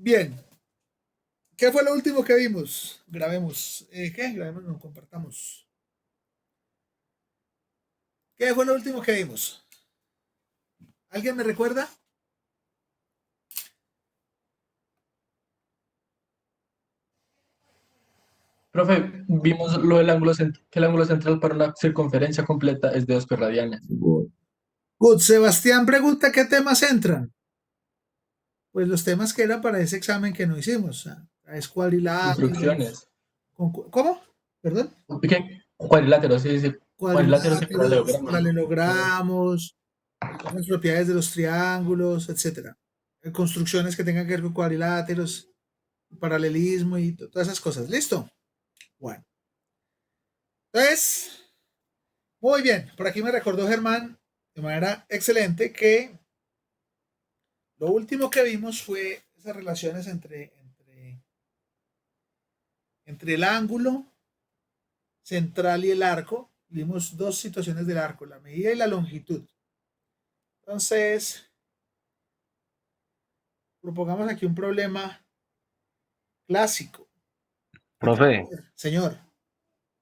Bien, ¿qué fue lo último que vimos? Grabemos. ¿Qué? Grabemos, no compartamos. ¿Qué fue lo último que vimos? ¿Alguien me recuerda? Profe, vimos lo del que el ángulo central para una circunferencia completa es de 2 pi radianes. Good. Sebastián pregunta qué temas entran. Pues los temas que eran para ese examen que no hicimos. Es cuadriláteros. Instrucciones. ¿Cómo? ¿Perdón? ¿Qué? Cuadriláteros, sí, sí. Cuadriláteros y Cuadriláteros, paralelogramas. paralelogramos, las propiedades de los triángulos, etcétera. Construcciones que tengan que ver con cuadriláteros, paralelismo y todas esas cosas. ¿Listo? Bueno. Entonces, muy bien. Por aquí me recordó Germán de manera excelente que lo último que vimos fue esas relaciones entre el ángulo central y el arco. Vimos dos situaciones del arco, la medida y la longitud. Entonces, propongamos aquí un problema clásico. Profe, Señor,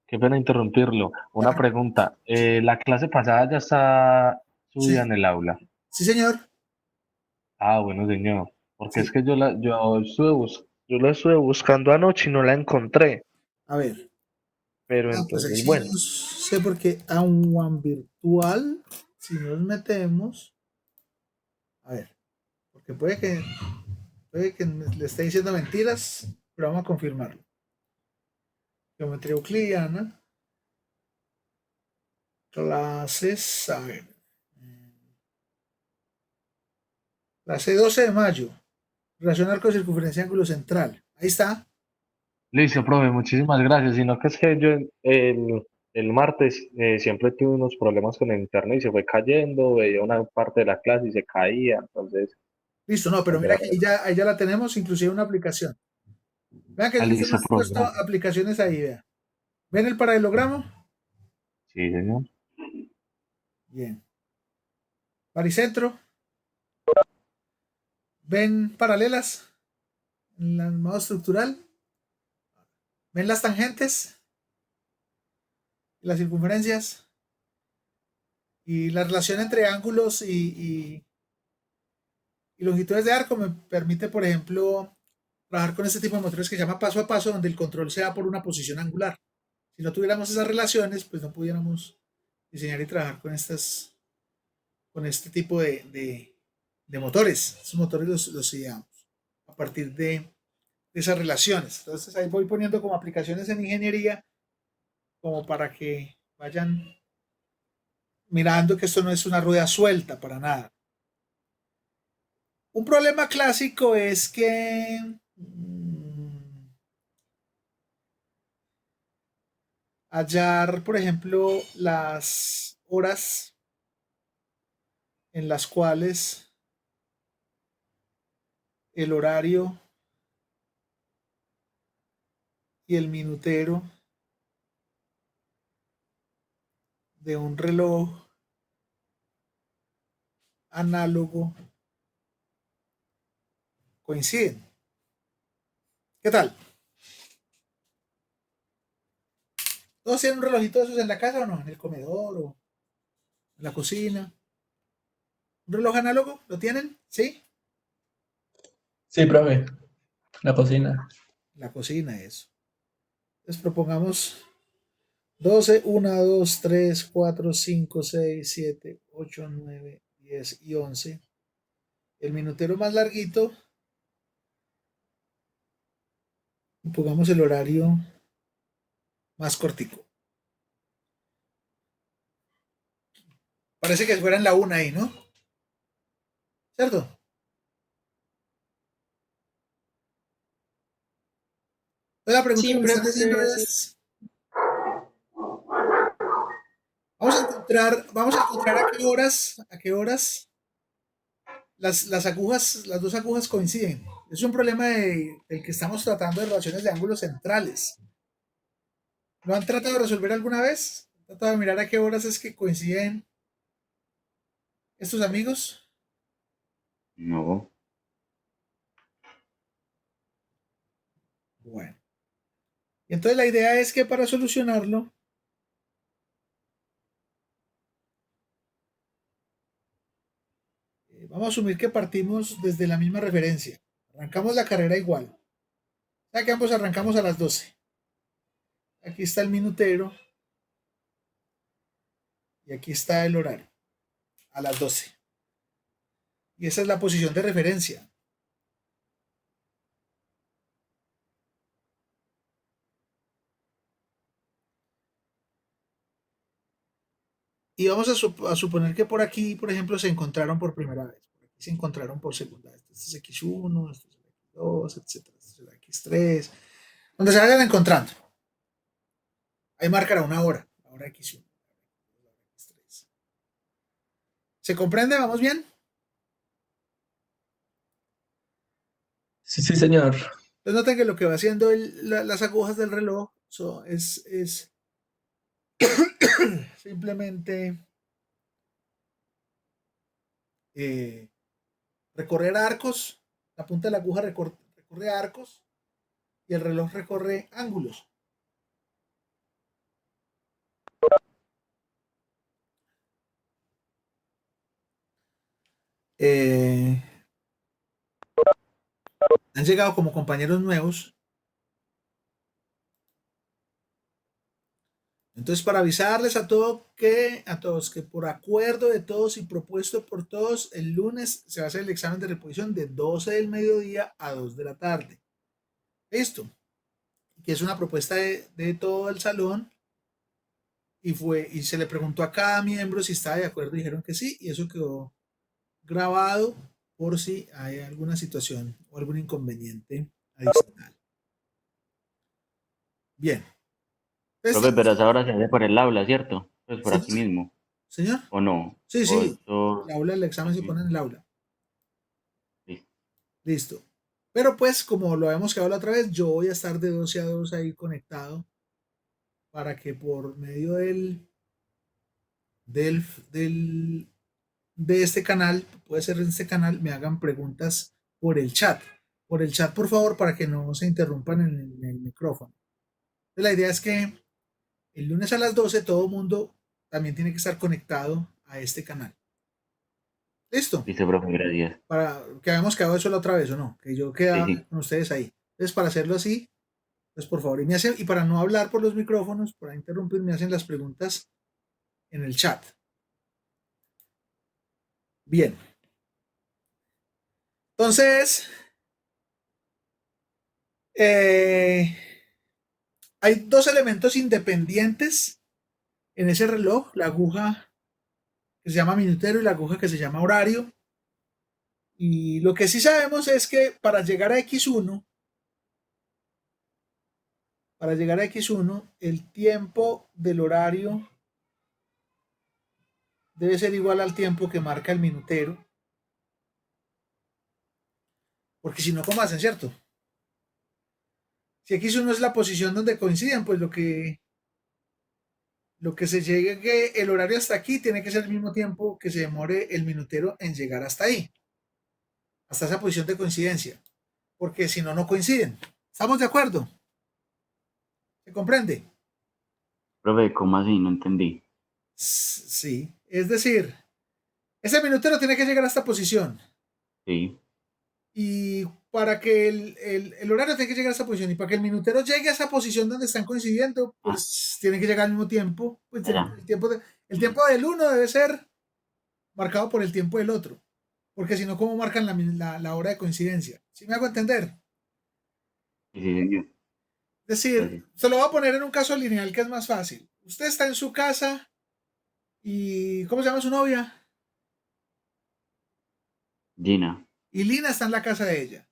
qué pena interrumpirlo. Una claro, pregunta. ¿La clase pasada ya está subida sí, en el aula? sí, señor, Ah, bueno, señor. Porque es sí. que yo la estuve buscando anoche y no la encontré. A ver, Pero pues ahí entonces, sí, bueno, no sé por qué a un one virtual, si nos metemos, a ver, porque puede que le esté diciendo mentiras, pero vamos a confirmarlo. Geometría euclidiana, clases, a ver, clase 12 de mayo, relación arco circunferencia ángulo central. Ahí está. listo, profe, muchísimas gracias. Sino que es que yo el martes siempre tuve unos problemas con el internet y se fue cayendo, veía una parte de la clase y se caía, entonces Listo, no, pero volver a mira que retomar. ahí ya la tenemos, inclusive una aplicación. Vean que Ah, yo les listo, hemos profe, puesto gracias. aplicaciones ahí, vean. ¿Ven el paralelogramo? Sí, señor. Bien. Baricentro, ¿ven paralelas en el modo estructural? ¿Ven las tangentes y las circunferencias? Y la relación entre ángulos y longitudes de arco me permite, por ejemplo, trabajar con este tipo de motores que se llama paso a paso, donde el control se da por una posición angular. Si no tuviéramos esas relaciones, pues no pudiéramos diseñar y trabajar con este tipo de motores. Esos motores los ideamos a partir de esas relaciones. Entonces ahí voy poniendo como aplicaciones en ingeniería, como para que vayan mirando que esto no es una rueda suelta para nada. Un problema clásico es que hallar, por ejemplo, las horas en las cuales el horario y el minutero de un reloj análogo coinciden. ¿Qué tal? ¿Todos tienen un relojito de esos en la casa o no? ¿En el comedor o en la cocina? ¿Un reloj análogo? ¿Lo tienen? ¿Sí? Sí, profe, la cocina. La cocina, eso. Entonces propongamos 12, 1, 2, 3, 4, 5, 6, 7, 8, 9, 10 y 11. El minutero más larguito, pongamos el horario más cortico. Parece que fuera en la una ahí, ¿no? ¿Cierto? Entonces la pregunta Sí, que me están profe, se haciendo ve así. es, vamos a encontrar a qué horas las agujas, las dos agujas coinciden. Es un problema del que estamos tratando de relaciones de ángulos centrales. ¿Lo han tratado de resolver alguna vez? ¿Han tratado de mirar a qué horas es que coinciden estos amigos? No. Bueno. Y entonces la idea es que para solucionarlo, vamos a asumir que partimos desde la misma referencia. Arrancamos la carrera igual. O sea que ambos arrancamos a las 12. Aquí está el minutero y aquí está el horario, a las 12. Y esa es la posición de referencia. Y vamos a suponer que por aquí, por ejemplo, se encontraron por primera vez. Por aquí se encontraron por segunda vez. Este es X1, este es X2, etcétera. Este es X3. Donde se vayan encontrando. Ahí marcará una hora. La hora X1. La hora X3. ¿Se comprende? ¿Vamos bien? Sí, sí, señor. Entonces noten que lo que va haciendo las agujas del reloj es simplemente eh, recorrer arcos. La punta de la aguja recorre arcos y el reloj recorre ángulos. Eh, Han llegado como compañeros nuevos. Entonces, para avisarles a todos que por acuerdo de todos y propuesto por todos, el lunes se va a hacer el examen de reposición de 12 del mediodía a 2 de la tarde. Listo. Que es una propuesta de todo el salón y se le preguntó a cada miembro si estaba de acuerdo y dijeron que sí, y eso quedó grabado por si hay alguna situación o algún inconveniente adicional. Bien. Profe, Entonces, pero esa hora se hace por el aula, ¿cierto? Pues por aquí señor, mismo, señor, ¿o no? sí, O sí, esto... el examen se pone en el aula. Sí. Listo. Pero pues, como lo habíamos quedado la otra vez, yo voy a estar de 12 a 2 ahí conectado para que por medio del, del, de este canal, puede ser en este canal, me hagan preguntas por el chat. Por el chat, por favor, para que no se interrumpan en el micrófono. Entonces, la idea es que el lunes a las 12 todo el mundo también tiene que estar conectado a este canal. ¿Listo? Listo, profe, gracias. Para que habíamos quedado eso la otra vez, ¿o no? Que yo Sí, quedaba sí. con ustedes ahí. Entonces, para hacerlo así, pues por favor, y para no hablar por los micrófonos, para interrumpir, me hacen las preguntas en el chat. Bien. Entonces, eh, hay dos elementos independientes en ese reloj, la aguja que se llama minutero y la aguja que se llama horario. Y lo que sí sabemos es que para llegar a X1, el tiempo del horario debe ser igual al tiempo que marca el minutero, porque si no, ¿cómo hacen, cierto? Si X1 es la posición donde coinciden, pues lo que se llegue el horario hasta aquí tiene que ser el mismo tiempo que se demore el minutero en llegar hasta ahí, hasta esa posición de coincidencia, porque si no, no coinciden. ¿Estamos de acuerdo? ¿Se comprende? Profe, ¿cómo así? No entendí. Sí. Es decir, ese minutero tiene que llegar a esta posición Sí. y para que el horario tiene que llegar a esta posición y para que el minutero llegue a esa posición donde están coincidiendo, Ah, pues tiene que llegar al mismo tiempo. Pues era. el tiempo del uno debe ser marcado por el tiempo del otro, porque si no, ¿cómo marcan la hora de coincidencia? ¿Sí me hago entender? Sí, sí, señor. Es decir, Gracias. se lo voy a poner en un caso lineal que es más fácil. Usted está en su casa y ¿cómo se llama su novia? Gina. Y Lina está en la casa de ella.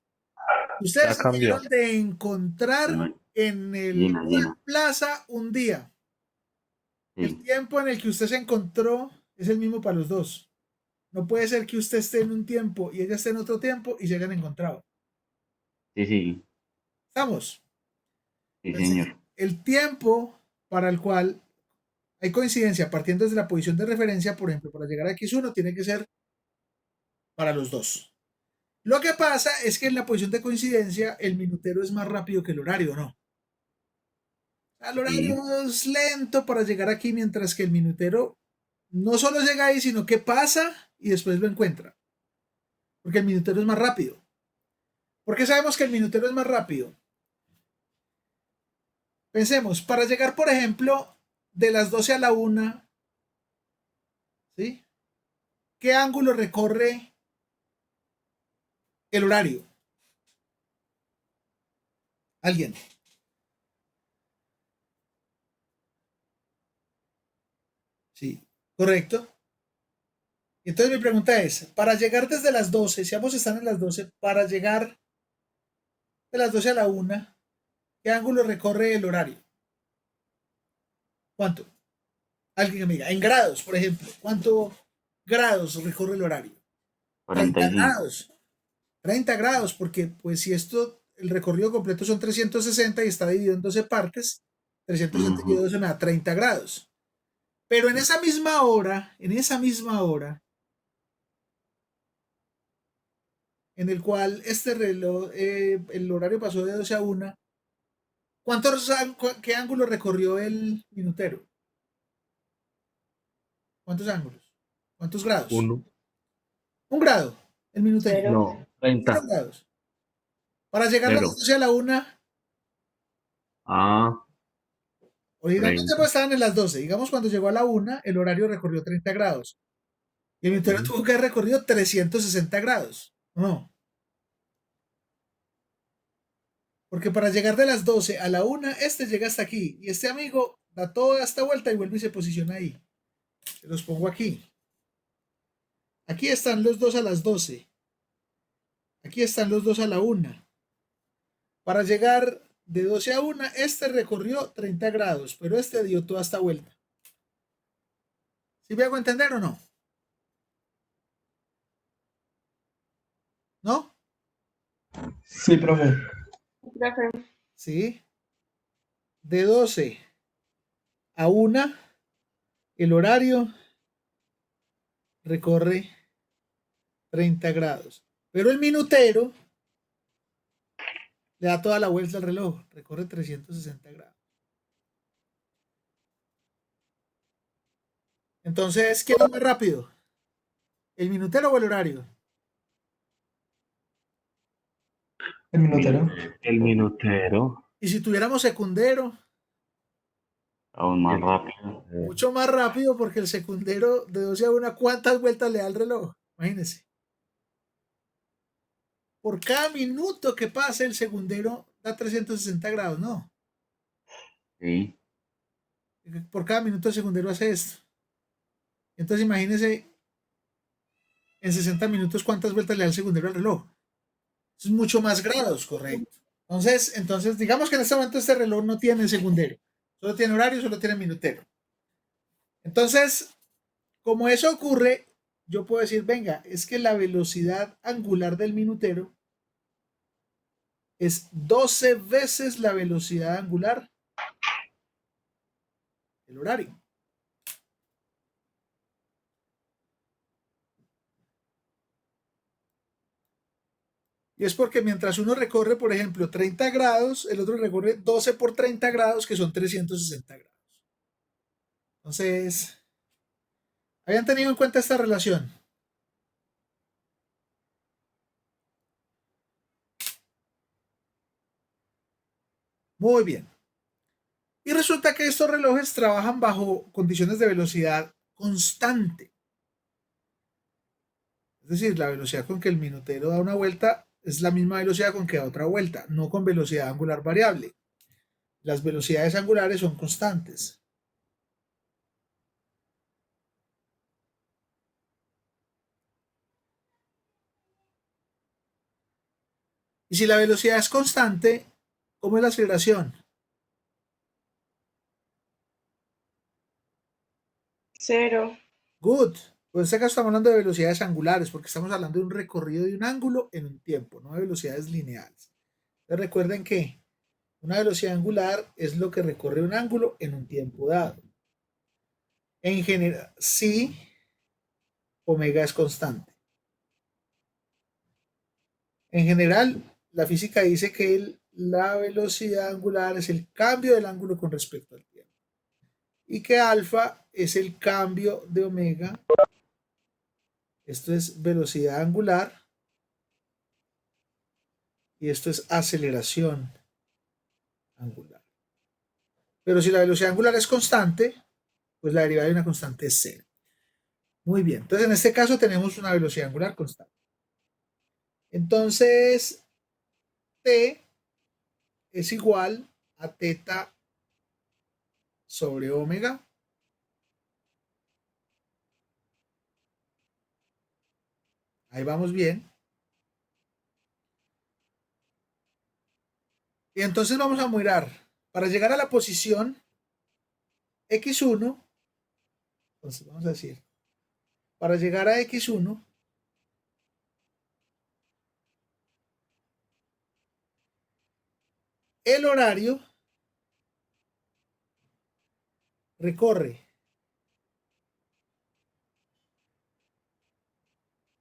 Ustedes Ya se cambió. quedaron de encontrar Bueno, en el Gina, Mall Gina. Plaza un día. El Sí, tiempo en el que usted se encontró es el mismo para los dos. No puede ser que usted esté en un tiempo y ella esté en otro tiempo y se hayan encontrado. sí, sí, ¿Estamos? sí, Entonces, señor. el tiempo para el cual hay coincidencia partiendo desde la posición de referencia, por ejemplo, para llegar a X1 tiene que ser para los dos. Lo que pasa es que en la posición de coincidencia el minutero es más rápido que el horario, ¿no? El Sí. horario es lento para llegar aquí, mientras que el minutero no solo llega ahí, sino que pasa y después lo encuentra. Porque el minutero es más rápido. ¿Por qué sabemos que el minutero es más rápido? Pensemos, para llegar, por ejemplo, de las 12 a la 1, ¿sí? ¿Qué ángulo recorre el horario? ¿Alguien? Sí, correcto. Entonces mi pregunta es, para llegar desde las 12, si ambos están en las 12, para llegar de las 12 a la 1, ¿qué ángulo recorre el horario? ¿Cuánto? Alguien que me diga, en grados, por ejemplo, ¿cuánto grados recorre el horario? 30 45. grados. 30 grados, porque pues si esto, el recorrido completo son 360 y está dividido en 12 partes, 360 y Ujú. 12 me da 30 grados. Pero en esa misma hora, en el cual este reloj, el horario pasó de 12 a 1, ¿qué ángulo recorrió el minutero? ¿Cuántos ángulos? ¿Cuántos grados? Uno. Un grado, el minutero. Cero. No, 0 30. grados. Para llegar de las Cero. 12 a la 1, Ah, originalmente 30. pues estaban en las 12. Digamos, cuando llegó a la 1, el horario recorrió 30 grados. Y el minutero Ujú. tuvo que haber recorrido 360 grados. No, porque para llegar de las 12 a la 1, este llega hasta aquí. Y este amigo da toda esta vuelta y vuelve y se posiciona ahí. Se los pongo aquí. Aquí están los dos a las 12. Aquí están los dos a la 1. Para llegar de 12 a 1, este recorrió 30 grados, pero este dio toda esta vuelta. ¿Sí me hago entender o no? ¿No? Sí, profe. Profe, Sí. De 12 a 1, el horario recorre 30 grados. Pero el minutero le da toda la vuelta al reloj, recorre 360 grados. Entonces, ¿quién es más rápido? ¿El minutero o el horario? El minutero. El minutero. Y si tuviéramos secundero, Aún más El rápido. minutero. mucho más rápido porque el secundero de 12 a 1, ¿cuántas vueltas le da al reloj? Imagínense. Por cada minuto que pase el secundero da 360 grados, ¿no? Sí. Por cada minuto el secundero hace esto. Entonces imagínense en 60 minutos cuántas vueltas le da el secundero al reloj. Es mucho más grados, correcto. Entonces, digamos que en este momento este reloj no tiene secundero. Solo tiene horario, solo tiene minutero. Entonces, como eso ocurre, yo puedo decir, venga, es que la velocidad angular del minutero es 12 veces la velocidad angular del horario. Y es porque mientras uno recorre, por ejemplo, 30 grados, el otro recorre 12 por 30 grados, que son 360 grados. Entonces, ¿habían tenido en cuenta esta relación? Muy bien. Y resulta que estos relojes trabajan bajo condiciones de velocidad constante. Es decir, la velocidad con que el minutero da una vuelta es la misma velocidad con que da otra vuelta, no con velocidad angular variable. Las velocidades angulares son constantes. Y si la velocidad es constante, ¿cómo es la aceleración? cero. Good. Pues en este caso estamos hablando de velocidades angulares, porque estamos hablando de un recorrido de un ángulo en un tiempo, no de velocidades lineales. Entonces recuerden que una velocidad angular es lo que recorre un ángulo en un tiempo dado. En general, si omega es constante. En general, la física dice que la velocidad angular es el cambio del ángulo con respecto al tiempo y que alfa es el cambio de omega. Esto es velocidad angular y esto es aceleración angular. Pero si la velocidad angular es constante, pues la derivada de una constante es cero. Muy bien, entonces en este caso tenemos una velocidad angular constante. Entonces, T es igual a teta sobre omega. Ahí vamos bien. Y entonces vamos a mirar, para llegar a la posición x1, entonces vamos a decir, para llegar a x1, el horario recorre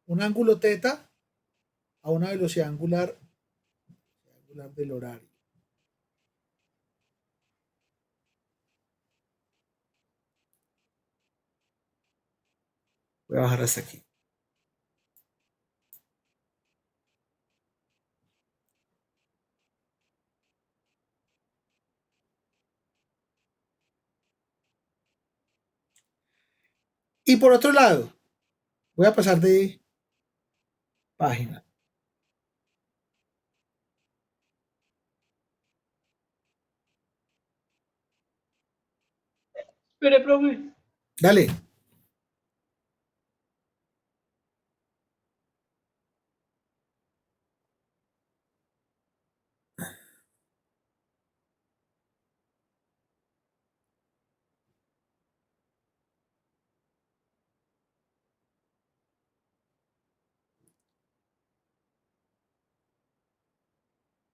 un ángulo teta a una velocidad angular del horario. Voy a bajar hasta aquí. Y por otro lado, voy a pasar de página. Espere, profe. Dale.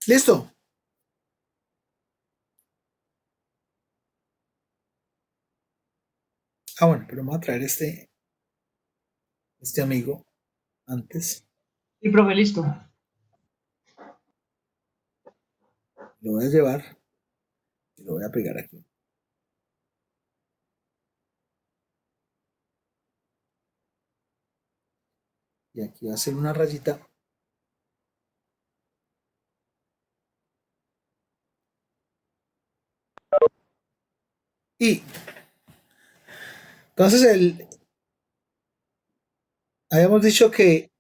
¿Listo? Ah, bueno, pero vamos a traer este amigo antes. Sí, profe, listo. Lo voy a llevar y lo voy a pegar aquí. Y aquí va a hacer una rayita. Y entonces habíamos dicho que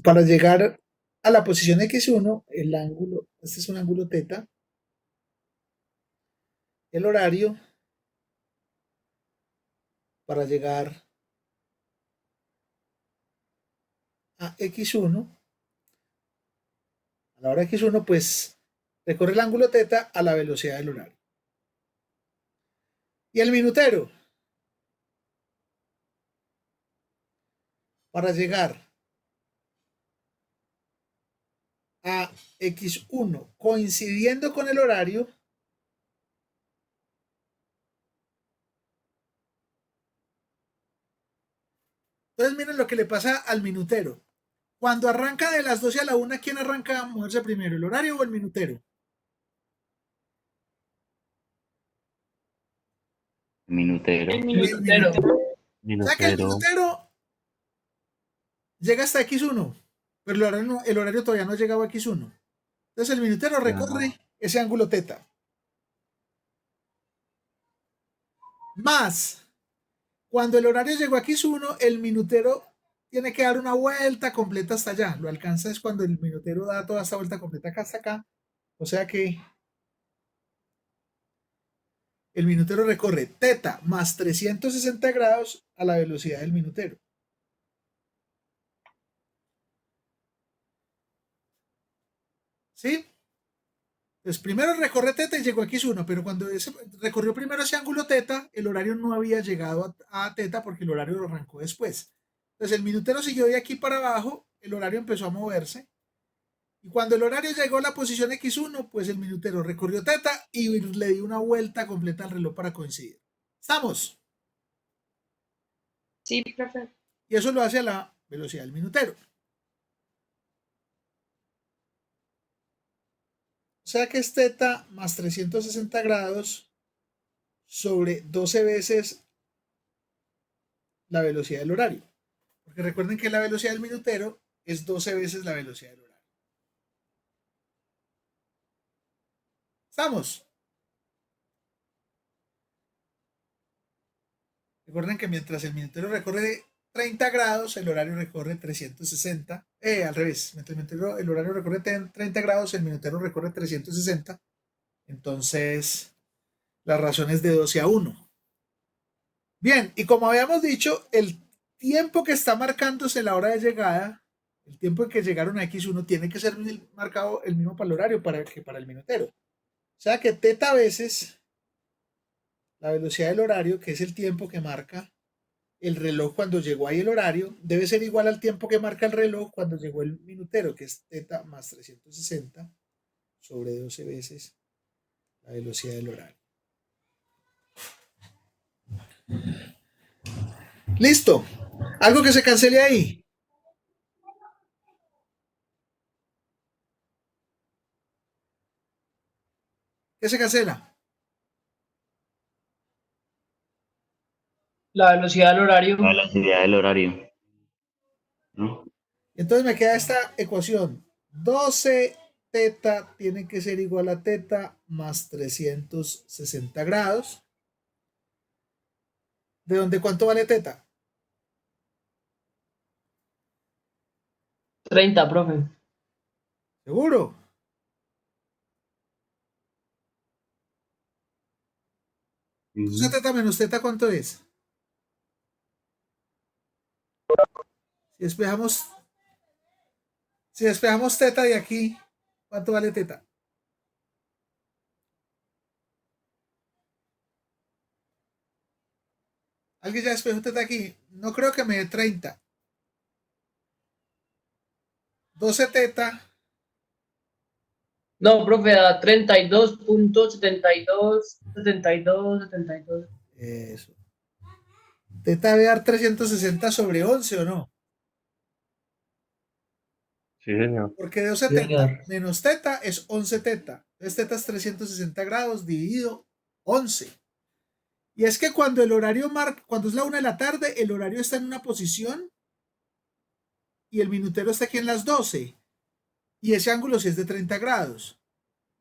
para llegar a la posición x1, el ángulo, este es un ángulo teta, el horario para llegar a x1, a la hora x1, pues recorre el ángulo teta a la velocidad del horario. Y el minutero, para llegar a x1 coincidiendo con el horario, entonces miren lo que le pasa al minutero. Cuando arranca de las 12 a la 1, ¿quién arranca a moverse primero, el horario o el minutero? Minutero. El El minutero. minutero. O sea que el Minutero. minutero llega hasta x1, pero el horario todavía no ha llegado a x1. Entonces el minutero recorre ese ángulo teta. Más, cuando el horario llegó a x1, el minutero tiene que dar una vuelta completa hasta allá. Lo alcanza es cuando el minutero da toda esta vuelta completa acá hasta acá. O sea que el minutero recorre teta más 360 grados a la velocidad del minutero. ¿Sí? Entonces primero recorre teta y llegó a x1, pero cuando recorrió primero ese ángulo teta, el horario no había llegado a teta porque el horario lo arrancó después. Entonces el minutero siguió de aquí para abajo, el horario empezó a moverse. Y cuando el horario llegó a la posición x1, pues el minutero recorrió teta y le dio una vuelta completa al reloj para coincidir. ¿Estamos? Sí, profe. Y eso lo hace a la velocidad del minutero. sea que es teta más 360 grados sobre 12 veces la velocidad del horario. Porque recuerden que la velocidad del minutero es 12 veces la velocidad del horario. ¿Estamos? Recuerden que mientras el minutero recorre 30 grados, el horario recorre 360. Al revés, mientras el horario recorre 30 grados, el minutero recorre 360. Entonces, la razón es de 12 a 1. Bien, y como habíamos dicho, el tiempo que está marcándose la hora de llegada, el tiempo en que llegaron a X1 tiene que ser marcado el mismo para el horario que para el minutero. O sea que teta veces la velocidad del horario, que es el tiempo que marca el reloj cuando llegó ahí el horario, debe ser igual al tiempo que marca el reloj cuando llegó el minutero, que es teta más 360 sobre 12 veces la velocidad del horario. Listo. Algo que se cancele ahí. ¿Qué se cancela? La velocidad del horario. La velocidad del horario, ¿no? Entonces me queda esta ecuación. 12 teta tiene que ser igual a teta más 360 grados. ¿De dónde cuánto vale teta? 30, profe. ¿Seguro? Entonces teta menos teta, ¿cuánto es? Si despejamos teta de aquí, ¿cuánto vale teta? ¿Alguien ya despejó teta aquí? No creo que me dé 30. 12 teta. No, profe, a 32.72, 72. Eso. Teta debe dar 360 sobre 11, ¿o no? Sí, señor. Porque de 12 Sí, teta señor. menos teta es 11 teta. Entonces teta es 360 grados dividido 11. Y es que cuando el horario cuando es la 1 de la tarde, el horario está en una posición y el minutero está aquí en las 12. Y ese ángulo sí es de 30 grados.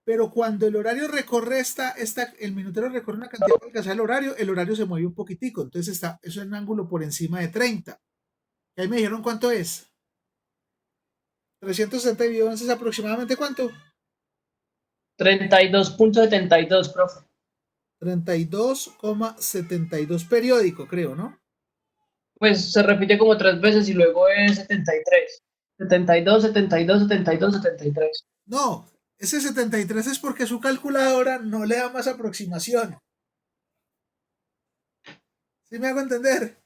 Pero cuando el horario recorre el minutero recorre una cantidad para alcanzar el horario se mueve un poquitico. Entonces eso es un ángulo por encima de 30. Y ahí me dijeron cuánto es. 360 dividido 11 es aproximadamente cuánto. 32.72, profe. 32,72 periódico, creo, ¿no? Pues se repite como 3 veces y luego es 73. 72, 72, 72, 73. No, ese 73 es porque su calculadora no le da más aproximación. ¿Sí me hago entender?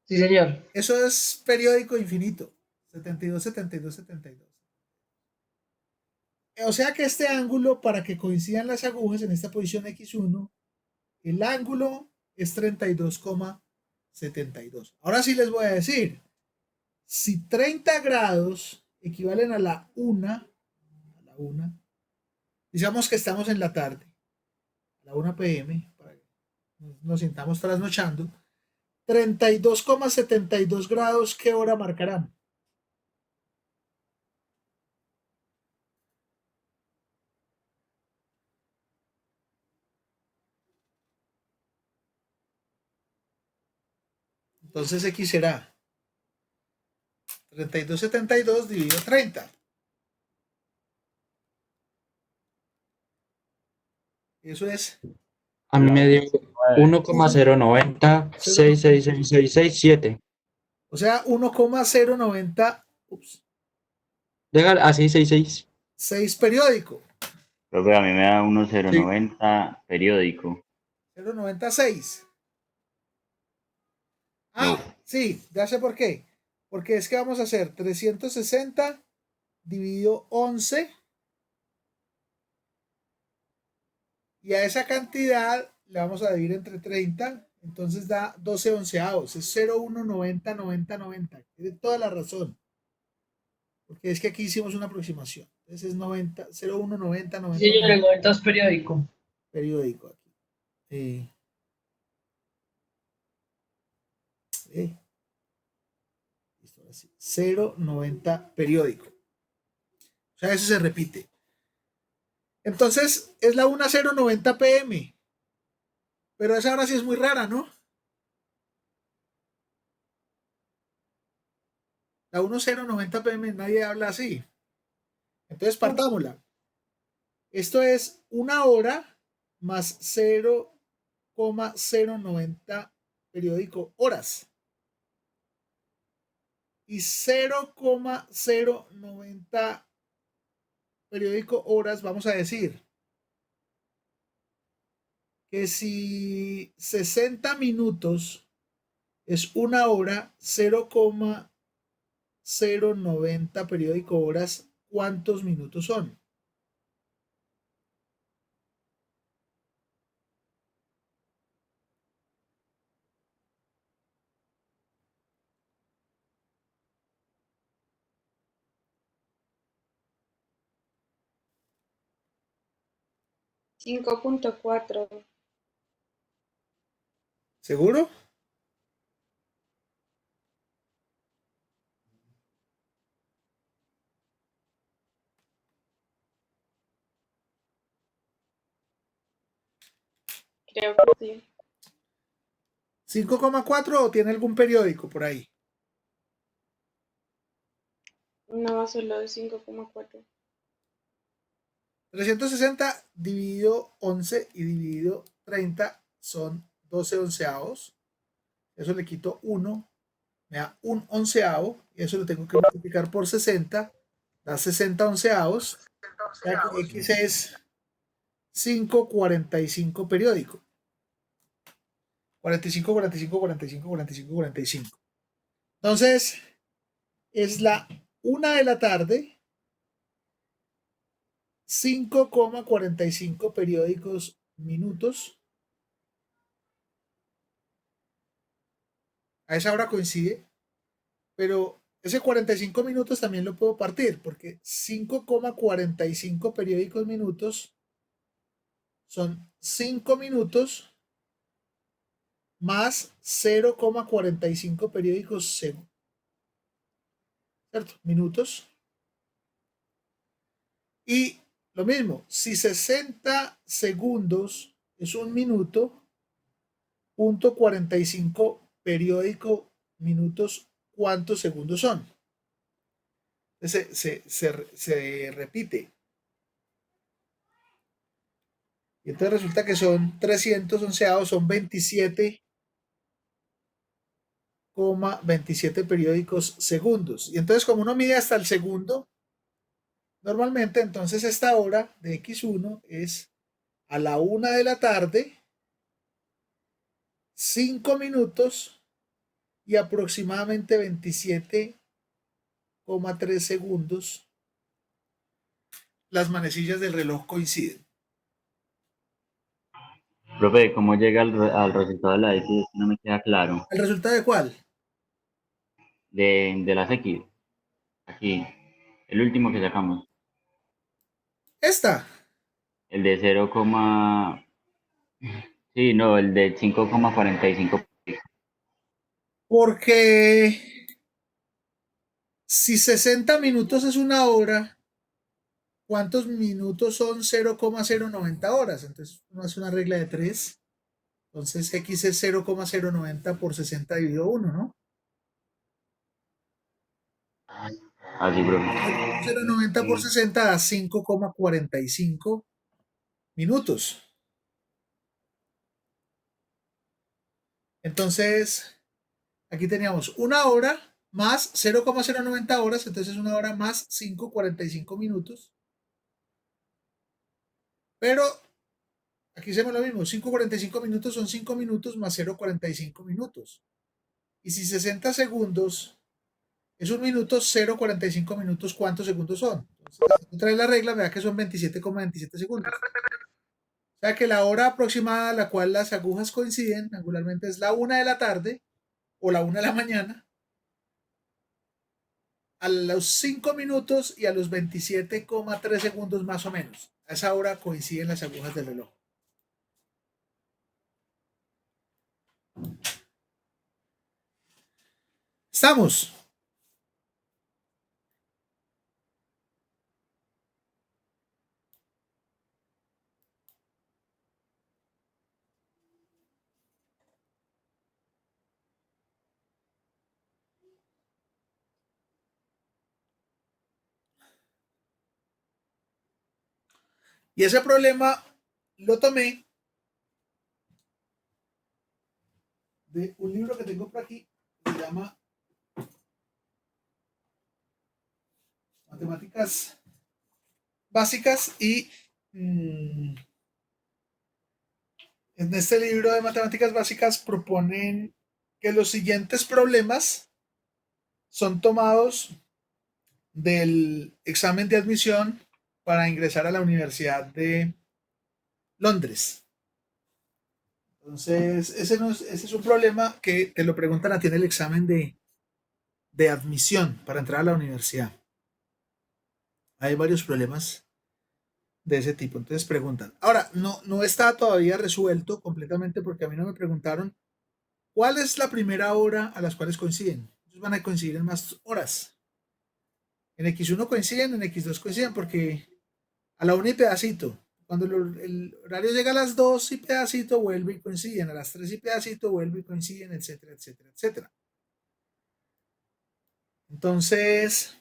Sí, señor. Eso es periódico infinito. 72, 72, 72. O sea que este ángulo, para que coincidan las agujas en esta posición X1, el ángulo es 32,72. Ahora sí les voy a decir, si 30 grados equivalen a la 1, digamos que estamos en la tarde, a la 1 p.m., para que nos sintamos trasnochando, 32,72 grados, ¿qué hora marcarán? Entonces X será 32,72 dividido 30. Eso es A mí me dio 0,090. 1,090 O sea, 1,090. Legal, así 66. 6 periódico. Profe, a mí me da Sí. 1,090 periódico. 0,96. Ah, No. sí, ya sé por qué. Porque es que vamos a hacer 360 dividido 11. Y a esa cantidad le vamos a dividir entre 30. Entonces da 12 onceavos. Es 0,190, 90, 90. Tiene toda la razón. Porque es que aquí hicimos una aproximación. Entonces es 90, 01, 90, 90, Sí, el 90, 90 es periódico. periódico aquí. Listo, ahora sí. 0,90 periódico. O sea, eso se repite. Entonces es la 1090 pm. Pero esa hora sí es muy rara, ¿no? La 1090 pm nadie habla así. Entonces partámosla. Esto es una hora más 0,090 periódico horas. Y 0,090 periódico horas, vamos a decir que si 60 minutos es una hora, 0,090 periódico horas, ¿cuántos minutos son? Cinco punto cuatro. ¿Seguro? Creo que sí. 5,4 o tiene algún periódico por ahí. No, solo 5,4. 360 dividido 11 y dividido 30 son 12 onceavos. Eso le quito 1, me da un onceavo. Y eso lo tengo que multiplicar por 60, da 60 onceavos. O sea que X es 5,45 periódico. 45, 45, 45, 45, 45. Entonces, es la 1 de la tarde, 5,45 periódicos minutos. A esa hora coincide, pero ese 45 minutos también lo puedo partir, porque 5,45 periódicos minutos son 5 minutos más 0,45 periódicos segundos, ¿cierto? Minutos. Y lo mismo, si 60 segundos es un minuto, punto 45 periódico minutos, ¿cuántos segundos son? Se repite. Y entonces resulta que son 300 onceados, son 27,27 periódicos segundos. Y entonces como uno mide hasta el segundo, normalmente entonces esta hora de X1 es a la 1 de la tarde, 5 minutos y aproximadamente 27,3 segundos. Las manecillas del reloj coinciden. Profe, ¿cómo llega al resultado de la X? No me queda claro. ¿El resultado de cuál? De las X. Aquí. El último que sacamos. Esta. El de 0, sí, no, el de 5,45. Porque si 60 minutos es una hora, ¿cuántos minutos son 0,090 horas? Entonces uno hace una regla de 3. Entonces X es 0,090 por 60 dividido 1, ¿no? Así, profe. 0,090 por 60 da 5,45 minutos. Entonces, aquí teníamos una hora más 0,090 horas, entonces una hora más 5,45 minutos. Pero aquí hacemos lo mismo, 5,45 minutos son 5 minutos más 0,45 minutos. Y si 60 segundos es un minuto, 0,45 minutos, ¿cuántos segundos son? Entonces, otra vez la regla, me da que son 27,27 segundos. O sea que la hora aproximada a la cual las agujas coinciden angularmente es la 1 de la tarde o la 1 de la mañana. a los 5 minutos y a los 27,3 segundos más o menos. A esa hora coinciden las agujas del reloj. Estamos. Y ese problema lo tomé de un libro que tengo por aquí, que se llama Matemáticas Básicas y en este libro de Matemáticas Básicas proponen que los siguientes problemas son tomados del examen de admisión para ingresar a la Universidad de Londres. Entonces, ese es un problema que te lo preguntan a ti en el examen de admisión para entrar a la universidad. Hay varios problemas de ese tipo, entonces preguntan. Ahora, no está todavía resuelto completamente porque a mí no me preguntaron cuál es la primera hora a las cuales coinciden. Ellos van a coincidir en más horas. En X1 coinciden, en X2 coinciden porque a la 1 y pedacito. Cuando el horario llega a las 2 y pedacito, vuelve y coinciden. A las 3 y pedacito, vuelve y coinciden, etcétera, etcétera, etcétera. Entonces,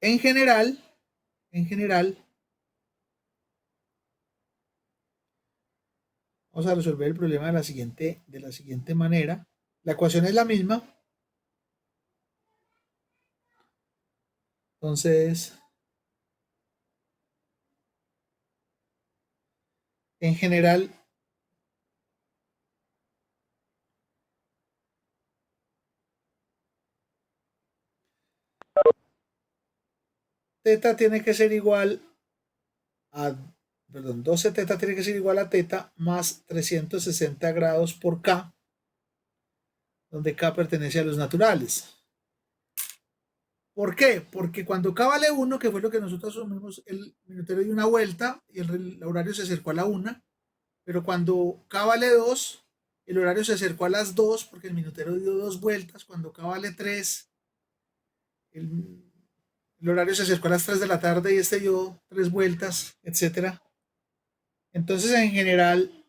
en general, vamos a resolver el problema de la siguiente manera. La ecuación es la misma. Entonces, en general, teta tiene que ser igual a, perdón, 12 teta tiene que ser igual a teta más 360 grados por K, donde K pertenece a los naturales. ¿Por qué? Porque cuando K vale 1, que fue lo que nosotros asumimos, el minutero dio una vuelta y el horario se acercó a la 1, pero cuando K vale 2, el horario se acercó a las 2 porque el minutero dio 2 vueltas. Cuando K vale 3, el horario se acercó a las 3 de la tarde y este dio 3 vueltas, etcétera. Entonces, en general,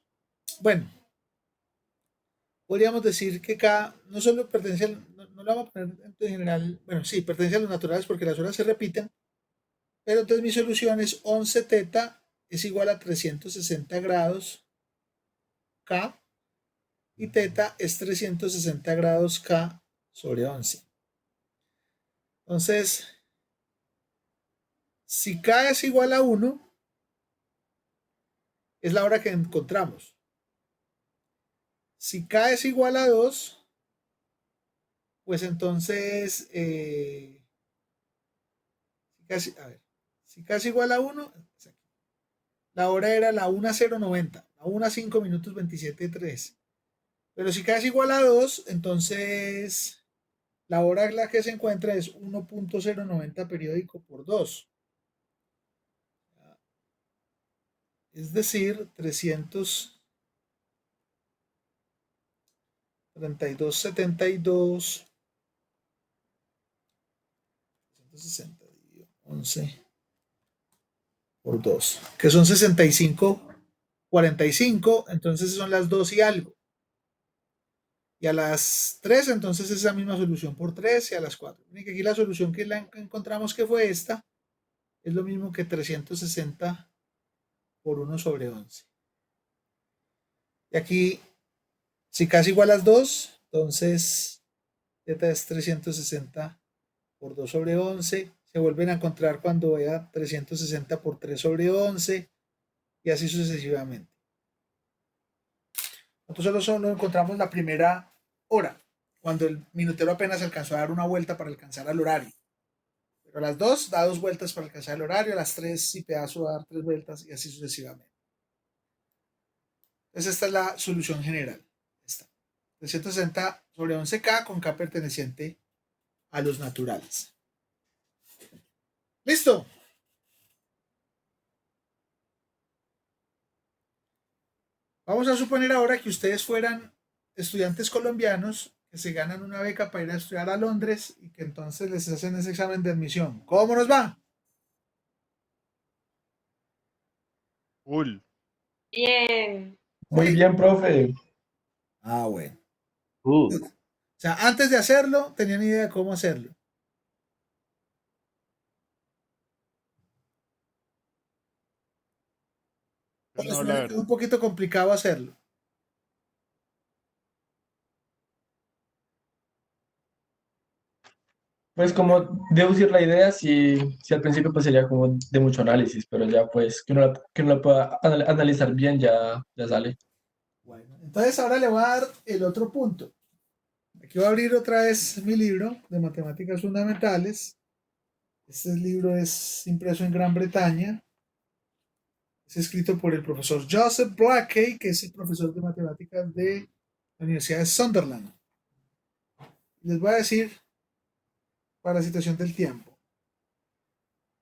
bueno, podríamos decir que K no solo pertenece no lo vamos a poner en general, bueno, sí, pertenece a los naturales porque las horas se repiten, pero entonces mi solución es 11 teta es igual a 360 grados K y teta es 360 grados K sobre 11. Entonces, si K es igual a 1, es la hora que encontramos. Si K es igual a 2, pues entonces, si K es igual a 1, la hora era la 1:090, la 1:05 minutos 27:3. Pero si K es igual a 2, entonces la hora en la que se encuentra es 1.090 periódico por 2. Es decir, 332.72 360 dividido 11 por 2, que son 65.45, entonces son las 2 y algo. Y a las 3, entonces es la misma solución por 3 y a las 4. Miren que aquí la solución que encontramos que fue esta, es lo mismo que 360 por 1 sobre 11. Y aquí, si K es igual a 2, entonces teta es 360 por 2 sobre 11. Se vuelven a encontrar cuando vaya 360 por 3 sobre 11 y así sucesivamente. Nosotros solo encontramos la primera hora, cuando el minutero apenas alcanzó a dar una vuelta para alcanzar al horario. Pero a las 2 da 2 vueltas para alcanzar el horario, a las 3 y pedazo a dar 3 vueltas y así sucesivamente. Entonces esta es la solución general. Esta. 360 sobre 11K con K perteneciente a los naturales. ¿Listo? Vamos a suponer ahora que ustedes fueran estudiantes colombianos que se ganan una beca para ir a estudiar a Londres y que entonces les hacen ese examen de admisión. ¿Cómo nos va? Full. Bien. Muy bien, profe. Ah, bueno. Uh, O sea, antes de hacerlo, tenían idea de cómo hacerlo. ¿O les No, la parece que es verdad. un poquito complicado hacerlo? Pues como deducir la idea, si al principio pues sería como de mucho análisis, pero ya pues que uno la pueda analizar bien ya sale. Bueno, entonces ahora le voy a dar el otro punto. Aquí voy a abrir otra vez mi libro de matemáticas fundamentales. Este libro es impreso en Gran Bretaña. Es escrito por el profesor Joseph Blackie, que es el profesor de matemáticas de la Universidad de Sunderland. Les voy a decir para la situación del tiempo.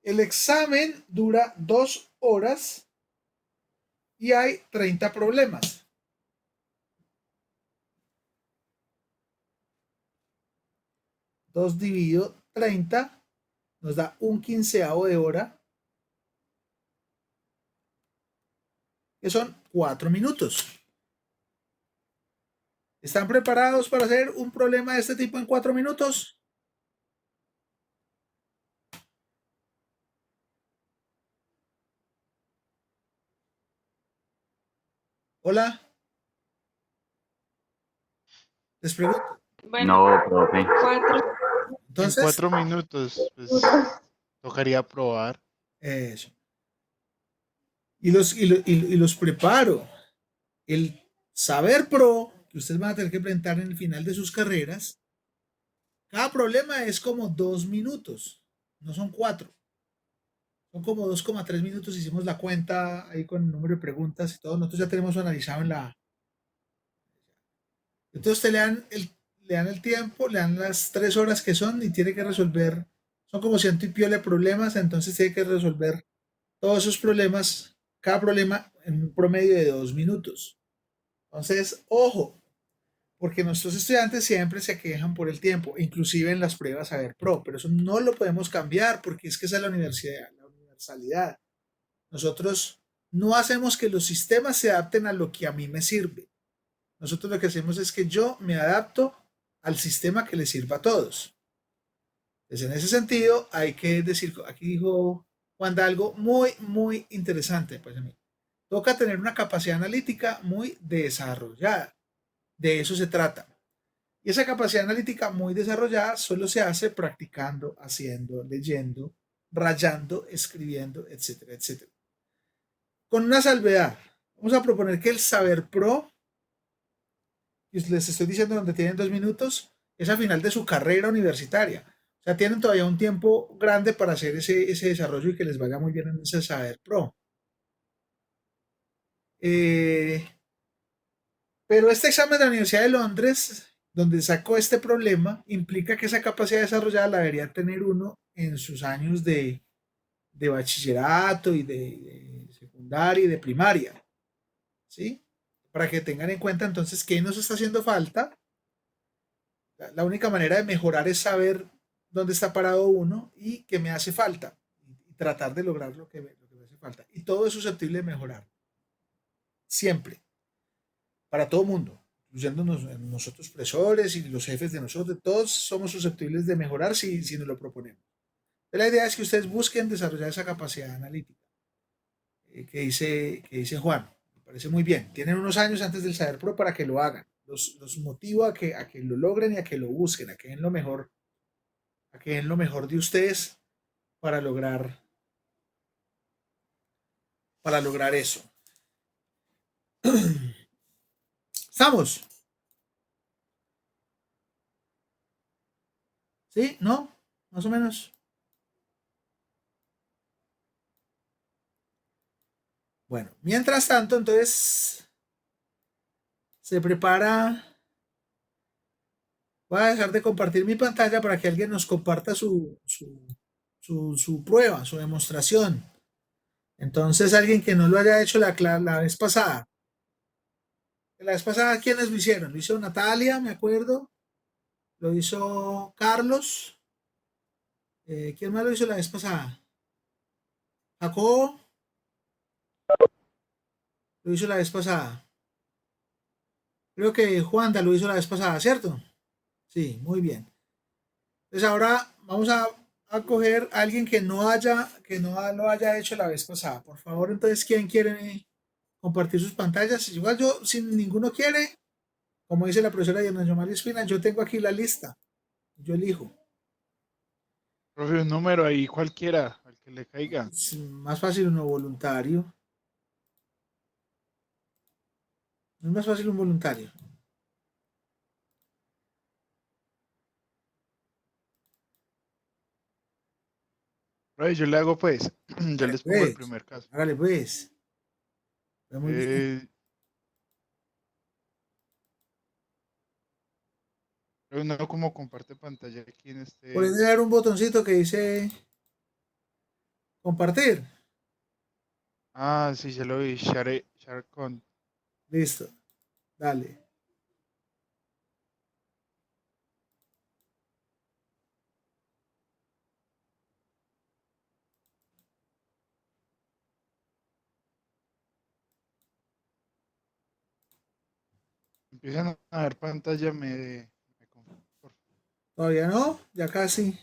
El examen dura 2 horas y hay 30 problemas. Dos dividido 30 nos da un quinceavo de hora, que son 4 minutos. ¿Están preparados para hacer un problema de este tipo en 4 minutos? Hola, les pregunto. Bueno, No, profe. 4. En Entonces, 4 minutos, pues tocaría probar. eso. Y los preparo. El saber pro que ustedes van a tener que presentar en el final de sus carreras, cada problema es como 2 minutos, no son 4. Son como 2,3 minutos. Hicimos la cuenta ahí con el número de preguntas y todo. Nosotros ya tenemos analizado en la. Entonces usted le dan el tiempo, le dan las 3 horas que son y tiene que resolver. Son como ciento y piole problemas, entonces tiene que resolver todos esos problemas, cada problema en un promedio de 2 minutos. Entonces, ojo, porque nuestros estudiantes siempre se quejan por el tiempo, inclusive en las pruebas Saber Pro, pero eso no lo podemos cambiar porque es que esa es la universidad, la universalidad. Nosotros no hacemos que los sistemas se adapten a lo que a mí me sirve. Nosotros lo que hacemos es que yo me adapto al sistema que le sirva a todos. Entonces, en ese sentido, hay que decir, aquí dijo Juan algo muy, muy interesante. Pues a mí, toca tener una capacidad analítica muy desarrollada. De eso se trata. Y esa capacidad analítica muy desarrollada solo se hace practicando, haciendo, leyendo, rayando, escribiendo, etcétera, etcétera. Con una salvedad. Vamos a proponer que el Saber Pro, y les estoy diciendo donde tienen 2 minutos, es a final de su carrera universitaria. O sea, tienen todavía un tiempo grande para hacer ese desarrollo y que les vaya muy bien en ese Saber Pro. Eh, pero este examen de la Universidad de Londres, donde sacó este problema, implica que esa capacidad desarrollada la debería tener uno en sus años de bachillerato y de secundaria y de primaria. ¿Sí? Para que tengan en cuenta entonces qué nos está haciendo falta. La única manera de mejorar es saber dónde está parado uno y qué me hace falta. Y tratar de lograr lo que me hace falta. Y todo es susceptible de mejorar. Siempre. Para todo mundo. Incluyendo nosotros profesores y los jefes de nosotros. Todos somos susceptibles de mejorar si nos lo proponemos. La idea es que ustedes busquen desarrollar esa capacidad analítica que dice Juan. Me parece muy bien. Tienen unos años antes del Saber Pro para que lo hagan. Los motivo a que lo logren y a que lo busquen, a que den lo mejor de ustedes para lograr eso. ¿Estamos? ¿Sí? ¿No? Más o menos. Bueno, mientras tanto, entonces se prepara Voy a dejar de compartir mi pantalla para que alguien nos comparta su prueba, su demostración. Entonces, alguien que no lo haya hecho la vez pasada. La vez pasada, ¿quiénes lo hicieron? Lo hizo Natalia, me acuerdo. Lo hizo Carlos. ¿Quién más lo hizo la vez pasada? Jacobo lo hizo la vez pasada. Creo que Juanda lo hizo la vez pasada, ¿cierto? Sí, muy bien. Entonces ahora vamos a coger a alguien que no lo haya hecho la vez pasada. Por favor, entonces, ¿quién quiere compartir sus pantallas? Igual yo, si ninguno quiere, como dice la profesora Diana Yomari Espina, yo tengo aquí la lista. Yo elijo. Profe, un número ahí cualquiera, al que le caiga. Es más fácil uno voluntario. Es más fácil un voluntario. Profe, yo le hago pues, yo Hágale les pongo el pues. primer caso. Hágale pues. Muy bien. Eh, no como comparte pantalla aquí en Por ahí este. debe haber un botoncito que dice compartir. Ah, sí, se lo vi. Share con. Listo. Dale. Empiezan a ver pantalla, me confirman, por favor. Todavía no, ya casi.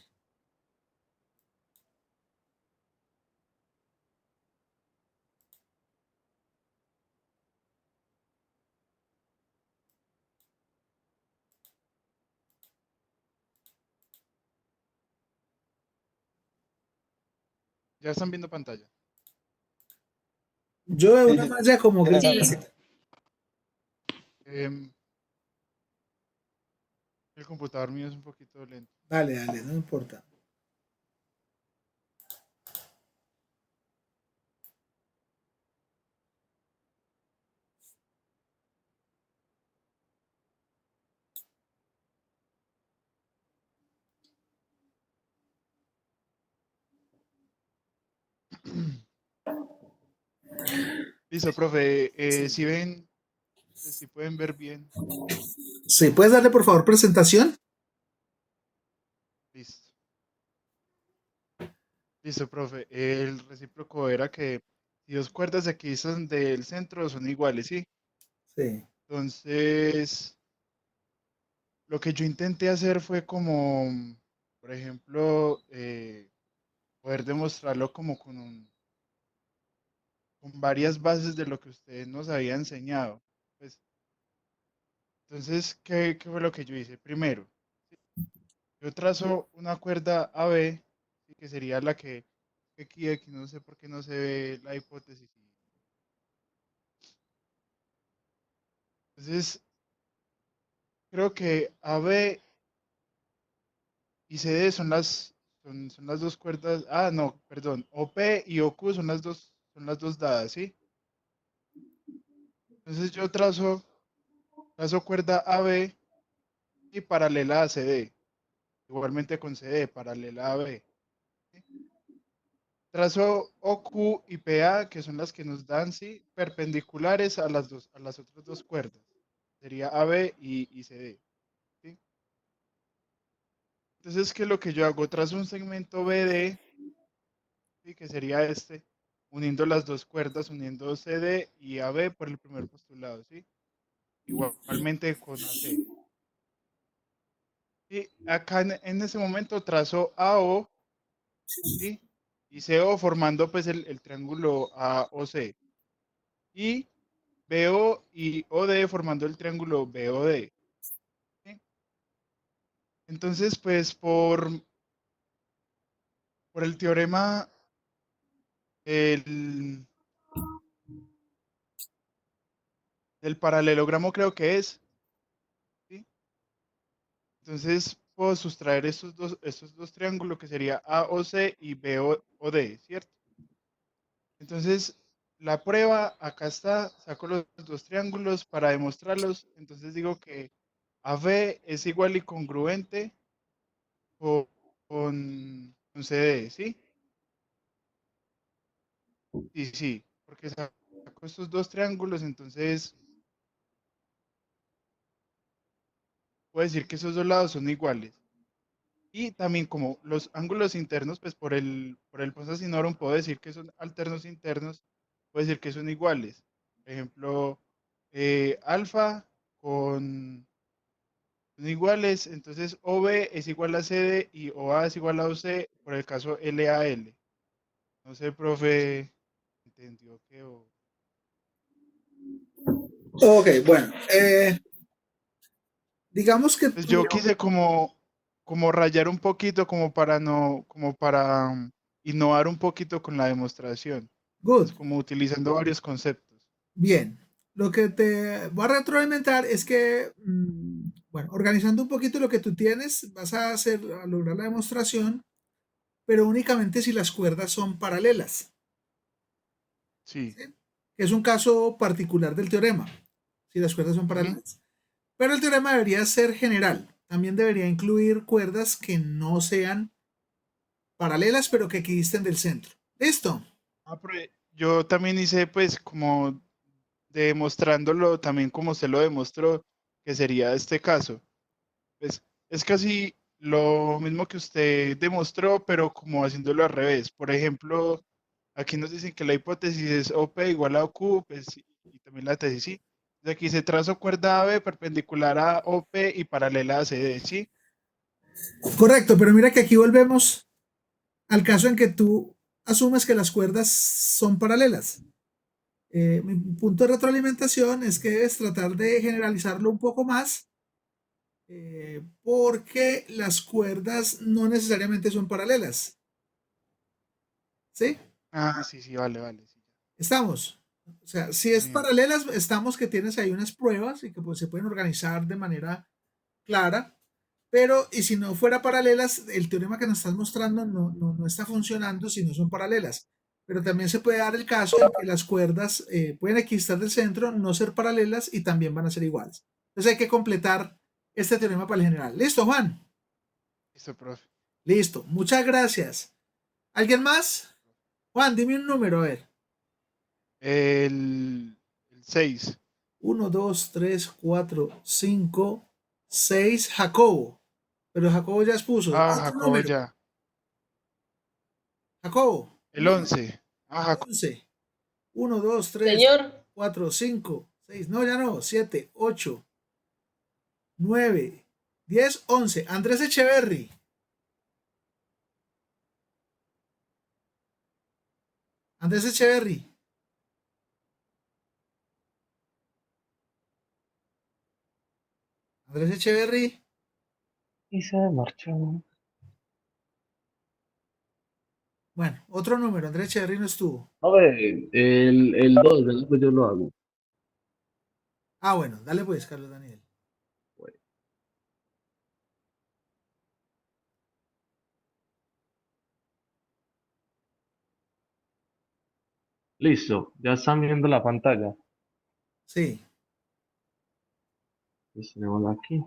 Ya están viendo pantalla. Yo veo Sí, una sí. malla como Sí. gris. Em, el computador mío es un poquito lento. Dale, dale, no importa. Listo, profe. Si ven, pues, si pueden ver bien. ¿Sí? ¿Puedes darle por favor presentación? Listo. Listo, profe. El recíproco era que si dos cuerdas equidistan del centro son iguales, ¿sí? Sí. Entonces, lo que yo intenté hacer fue como, por ejemplo, poder demostrarlo como con varias bases de lo que usted nos había enseñado. Pues, entonces, ¿qué fue lo que yo hice? Primero, yo trazo una cuerda AB, ¿sí? Que sería la que aquí no sé por qué no se ve la hipótesis. Entonces, creo que AB y CD son las dos cuerdas. Ah, no, perdón. OP y OQ son las dos dadas, ¿sí? Entonces yo trazo cuerda AB y paralela a CD. Igualmente con CD, paralela a AB. ¿Sí? Trazo OQ y PA, que son las que nos dan, sí, perpendiculares a las otras dos cuerdas. Sería AB y CD. ¿Sí? Entonces, ¿qué es lo que yo hago? Trazo un segmento BD, ¿sí? Que sería este, uniendo las dos cuerdas, uniendo CD y AB por el primer postulado, ¿sí? Igualmente con AC. Y acá en ese momento trazo AO, ¿sí? Y CO formando pues el triángulo AOC. Y BO y OD formando el triángulo BOD. ¿Sí? Entonces, pues por el teorema el, del paralelogramo creo que es, ¿sí? Entonces puedo sustraer estos dos triángulos que sería AOC y BOD, ¿cierto? Entonces, la prueba, acá está, saco los dos triángulos para demostrarlos. Entonces digo que AB es igual y congruente con, con CD, ¿sí? Sí, sí, porque saco estos dos triángulos, entonces puedo decir que esos dos lados son iguales. Y también como los ángulos internos, pues por el Ponce Sinorum puedo decir que son alternos internos, puedo decir que son iguales. Por ejemplo, alfa con son iguales, entonces OB es igual a CD y OA es igual a OC por el caso LAL. No sé, profe, ¿entendió qué? Ok, bueno. Digamos que Pues tú, yo quise como rayar un poquito, como para no, como para innovar un poquito con la demostración. good, Es como utilizando varios conceptos. bien. Lo que te voy a retroalimentar es que, bueno, organizando un poquito lo que tú tienes, vas a hacer, a lograr la demostración, pero únicamente si las cuerdas son paralelas, Sí. ¿sí? Que es un caso particular del teorema, si las cuerdas son Ujú. paralelas. Pero el teorema debería ser general. También debería incluir cuerdas que no sean paralelas, pero que equidisten del centro. ¿Listo? Pero yo también hice pues como demostrándolo también como se lo demostró que sería este caso. Pues es casi lo mismo que usted demostró, pero como haciéndolo al revés. Por ejemplo, aquí nos dicen que la hipótesis es OP igual a OQ, pues, y también la tesis, sí. De aquí se trazo cuerda AB perpendicular a OP y paralela a CD, ¿sí? Correcto, pero mira que aquí volvemos al caso en que tú asumes que las cuerdas son paralelas. Mi punto de retroalimentación es que debes tratar de generalizarlo un poco más, porque las cuerdas no necesariamente son paralelas. ¿Sí? Ah, sí, sí, vale, vale. Sí, Estamos. O sea, si sí, es señor. paralelas, estamos que tienes ahí unas pruebas y que pues, se pueden organizar de manera clara. Pero, y si no fuera paralelas, el teorema que nos estás mostrando no está funcionando si no son paralelas. Pero también se puede dar el caso en que las cuerdas pueden equidistar del centro, no ser paralelas y también van a ser iguales. Entonces hay que completar este teorema para el general. ¿Listo, Juan? Listo, profe. Listo. Muchas gracias. ¿Alguien más? Juan, dime un número, a ver. El 6. 1, 2, 3, 4, 5, 6. Jacobo. Pero Jacobo ya expuso. Ah, Otro Jacobo número. ya. Jacobo, un El número. 11. Ah, Jacobo. 11. 1, 2, 3, Señor, 4, 5, 6. No, ya no. 7, 8, 9, 10, 11. Andrés Echeverry. Andrés Echeverry. Andrés Echeverry. Y se marchó. Bueno, otro número. Andrés Echeverry no estuvo. A ver, el 2, ¿verdad? Pues yo lo hago. Ah, bueno, dale pues, Carlos Daniel. Listo, ya están viendo la pantalla. Sí. Pues tenemos aquí.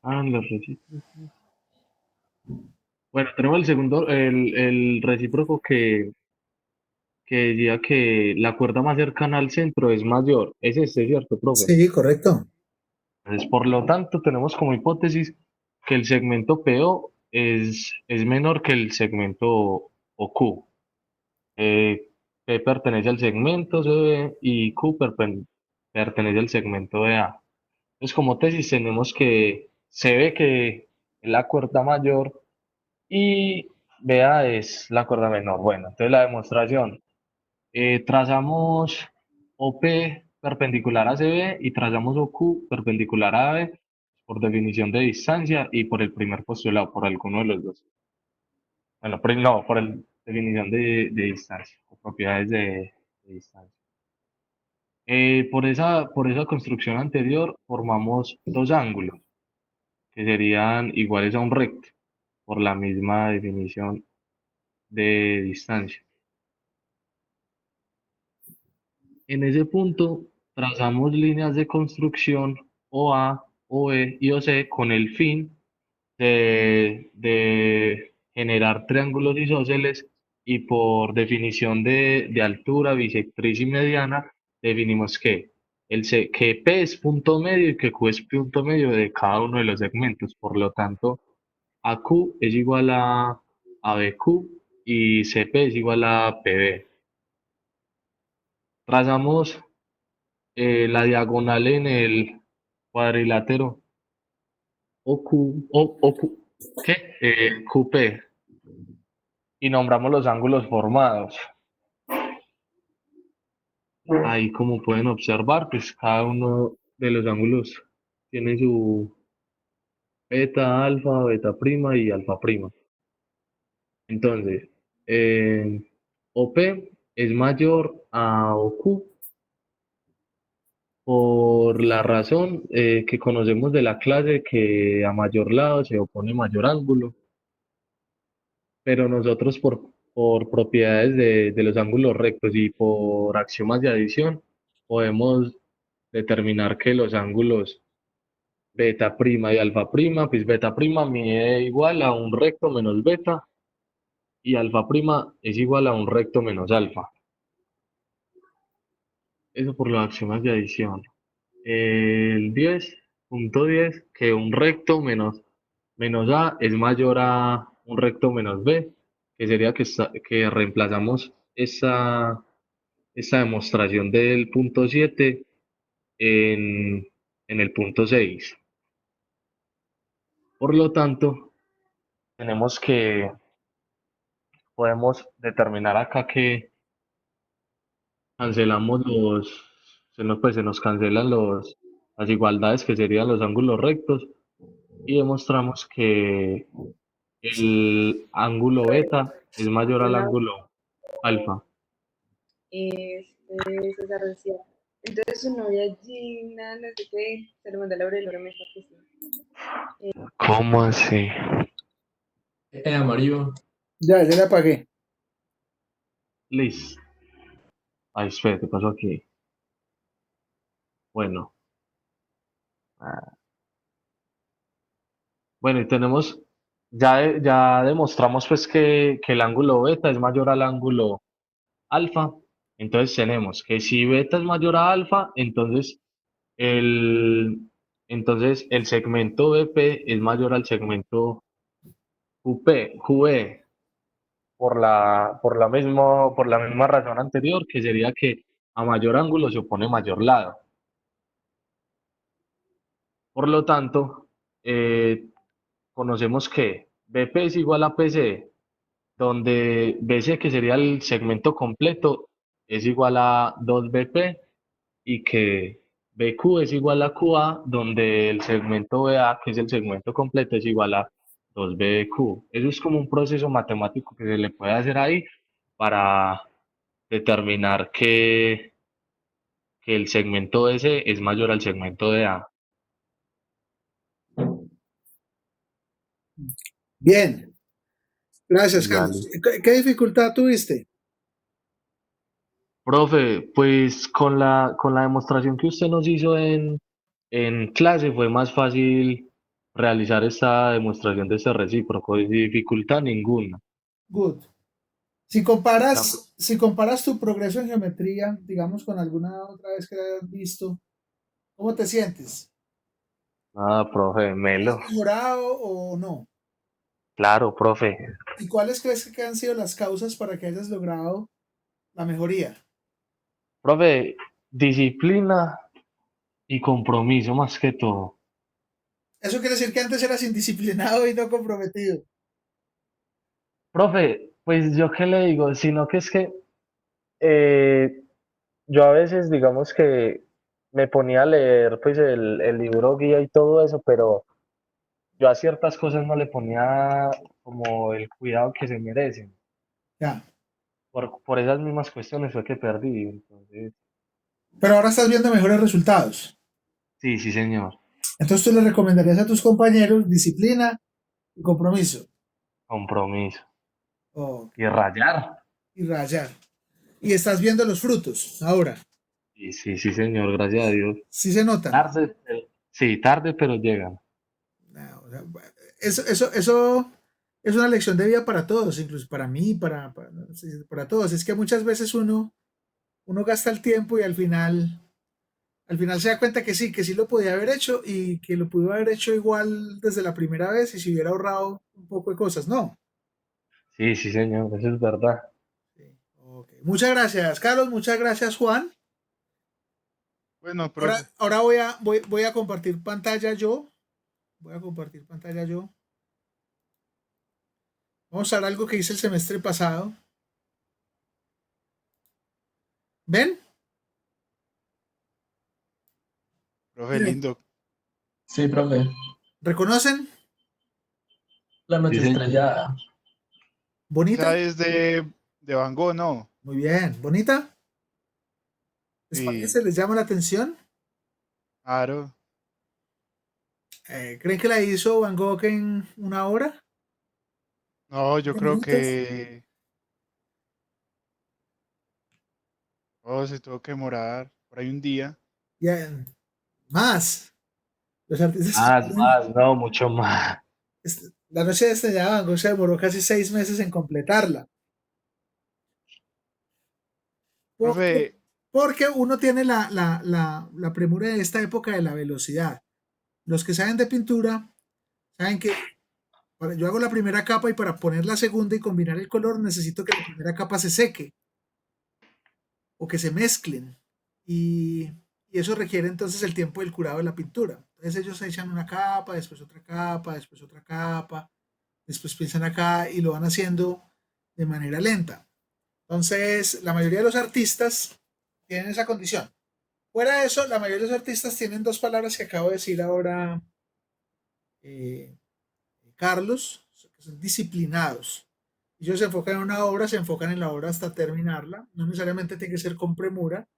Ah, los recíprocos. Bueno, tenemos el segundo, el recíproco que decía que la cuerda más cercana al centro es mayor. Es este, ¿cierto, profe? Sí, correcto. Entonces, por lo tanto, tenemos como hipótesis que el segmento PO es menor que el segmento OQ. P pertenece al segmento CB y Q pertenece al segmento EA. Entonces, como tesis tenemos que se ve que es la cuerda mayor y BA es la cuerda menor. Bueno, entonces la demostración. Trazamos OP perpendicular a CB y trazamos OQ perpendicular a AB por definición de distancia y por el primer postulado, por alguno de los dos. Bueno, no, por el definición de distancia, o propiedades de distancia. Por esa construcción anterior formamos dos ángulos que serían iguales a un recto por la misma definición de distancia. En ese punto trazamos líneas de construcción OA, OE y OC con el fin de generar triángulos isósceles y por definición de altura, bisectriz y mediana, definimos que P es punto medio y que Q es punto medio de cada uno de los segmentos. Por lo tanto, AQ es igual a BQ y CP es igual a PB. Trazamos la diagonal en el cuadrilátero ¿qué? QP y nombramos los ángulos formados. Ahí como pueden observar, pues cada uno de los ángulos tiene su beta, alfa, beta prima y alfa prima. Entonces, OP es mayor a OQ por la razón que conocemos de la clase que a mayor lado se opone mayor ángulo, pero nosotros por propiedades de los ángulos rectos y por axiomas de adición podemos determinar que los ángulos beta prima y alfa prima, pues beta prima mide igual a un recto menos beta y alfa prima es igual a un recto menos alfa. Eso por los axiomas de adición. El 10.10, que un recto menos A es mayor a un recto menos B, que sería que reemplazamos esa demostración del punto 7 en, en el punto 6. Por lo tanto, tenemos que, podemos determinar acá que cancelamos pues se nos cancelan las igualdades que serían los ángulos rectos y demostramos que el ángulo beta es mayor al Hola, ángulo alfa. César decía. Entonces su novia Gina, no sé qué, se lo mandó a Laura y Laura me dijo que sí. ¿Cómo así? Amarillo. Ya le apagué. Liz. Ay, espera, ¿qué pasó aquí? Bueno. Bueno, y tenemos, ya demostramos pues que el ángulo beta es mayor al ángulo alfa. Entonces tenemos que si beta es mayor a alfa, el, entonces el segmento BP es mayor al segmento QE por la misma razón anterior, que sería que a mayor ángulo se opone mayor lado. Por lo tanto, conocemos que BP es igual a PC, donde BC, que sería el segmento completo, es igual a 2BP y que BQ es igual a QA, donde el segmento BA, que es el segmento completo, es igual a 2BQ. Eso es como un proceso matemático que se le puede hacer ahí para determinar que el segmento S es mayor al segmento de A. Bien, gracias, Dale. Carlos. ¿Qué dificultad tuviste? Profe, pues con la demostración que usted nos hizo en clase fue más fácil realizar esta demostración de ese recíproco, de dificultad ninguna. Good. La- Si comparas tu progreso en geometría, digamos, con alguna otra vez que hayas visto, ¿cómo te sientes? Nada, profe, Melo. ¿Has mejorado o no? Claro, profe. ¿Y cuáles crees que han sido las causas para que hayas logrado la mejoría? Profe, disciplina y compromiso más que todo. Eso quiere decir que antes eras indisciplinado y no comprometido. Profe, pues yo qué le digo, sino que es que eh, yo a veces digamos que me ponía a leer pues el libro guía y todo eso, pero yo a ciertas cosas no le ponía como el cuidado que se merecen. Ya. Por esas mismas cuestiones fue que perdí. Entonces, Pero ahora estás viendo mejores resultados. sí, sí, señor. Entonces tú le recomendarías a tus compañeros disciplina y compromiso. Compromiso. Oh, Y rayar. y rayar. Y estás viendo los frutos ahora. Y sí, sí, señor, gracias a Dios. Sí se notan. Tarde, sí, tarde, pero llegan. No, o sea, eso es una lección de vida para todos, incluso para mí, sí, para todos. Es que muchas veces uno gasta el tiempo y al final se da cuenta que sí lo podía haber hecho y que lo pudo haber hecho igual desde la primera vez y se hubiera ahorrado un poco de cosas. No. Sí, sí, señor, eso es verdad. Sí, ok. Muchas gracias, Carlos. Muchas gracias, Juan. Bueno, Ahora, profe, ahora voy a compartir pantalla yo. Voy a compartir pantalla yo. Vamos a ver algo que hice el semestre pasado. ¿Ven? profe Miren, lindo. Sí, profe. ¿reconocen? La Sí, noche señor. estrellada. ¿Bonita? Esa es de Van Gogh, ¿no? Muy bien. ¿Bonita? ¿Les Sí, parece? ¿Les llama la atención? claro. ¿Creen que la hizo Van Gogh en una hora? No, yo ¿20 creo minutos? que oh, se tuvo que demorar por ahí un día. Ya, más. Los artistas. No, mucho más. La noche de estrellada de Van Gogh se demoró casi 6 meses en completarla. Porque, Profe, porque uno tiene la premura de esta época de la velocidad. Los que saben de pintura saben que yo hago la primera capa y para poner la segunda y combinar el color necesito que la primera capa se seque o que se mezclen. Y eso requiere entonces el tiempo del curado de la pintura. Entonces ellos echan una capa, después otra capa, después otra capa, después piensan acá y lo van haciendo de manera lenta. Entonces, la mayoría de los artistas tienen esa condición. Fuera de eso, la mayoría de los artistas tienen dos palabras que acabo de decir ahora, eh, Carlos, que son disciplinados. Ellos se enfocan en una obra, se enfocan en la obra hasta terminarla. No necesariamente tiene que ser con premura.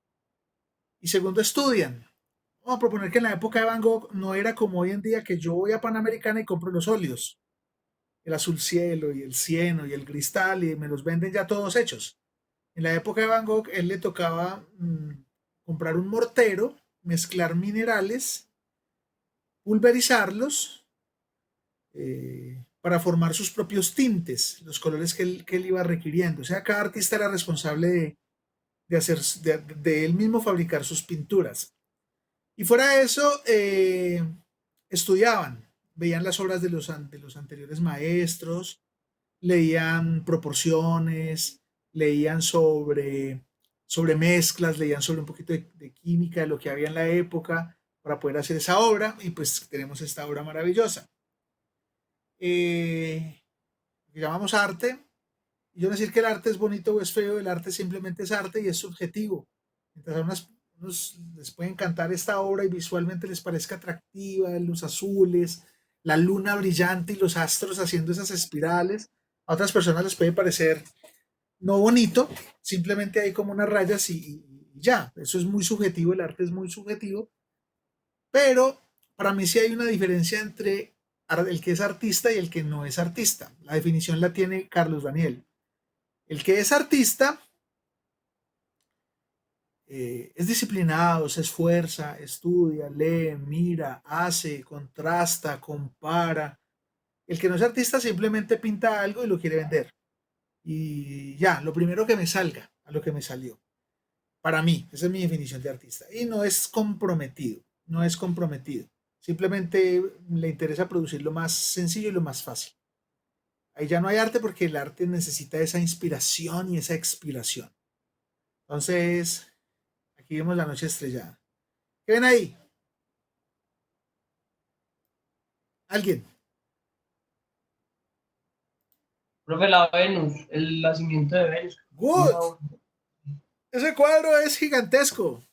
Y segundo, estudian. Vamos a proponer que en la época de Van Gogh no era como hoy en día que yo voy a Panamericana y compro los óleos, el azul cielo y el cieno y el cristal y me los venden ya todos hechos. En la época de Van Gogh, él le tocaba comprar un mortero, mezclar minerales, pulverizarlos para formar sus propios tintes, los colores que él iba requiriendo. O sea, cada artista era responsable de él mismo fabricar sus pinturas. Y fuera de eso, estudiaban, veían las obras de los anteriores maestros, leían proporciones, leían sobre mezclas, leían sobre un poquito de química, de lo que había en la época, para poder hacer esa obra, y pues tenemos esta obra maravillosa. Que llamamos arte. Y yo no decir que el arte es bonito o es feo, el arte simplemente es arte y es subjetivo. Mientras a unos les puede encantar esta obra y visualmente les parezca atractiva, los azules, la luna brillante y los astros haciendo esas espirales, a otras personas les puede parecer no bonito, simplemente hay como unas rayas y ya, eso es muy subjetivo, el arte es muy subjetivo, pero para mí sí hay una diferencia entre el que es artista y el que no es artista. La definición la tiene Carlos Daniel. El que es artista es disciplinado, se esfuerza, estudia, lee, mira, hace, contrasta, compara. El que no es artista simplemente pinta algo y lo quiere vender. Y ya, lo primero que me salga, a lo que me salió. Para mí, esa es mi definición de artista. Y no es comprometido, no es comprometido. Simplemente le interesa producir lo más sencillo y lo más fácil. Ahí ya no hay arte porque el arte necesita esa inspiración y esa expiración. Entonces, aquí vemos la noche estrellada. ¿Qué ven ahí? ¿Alguien? Profe, la Venus, el nacimiento de Venus. Good. Ese cuadro es gigantesco.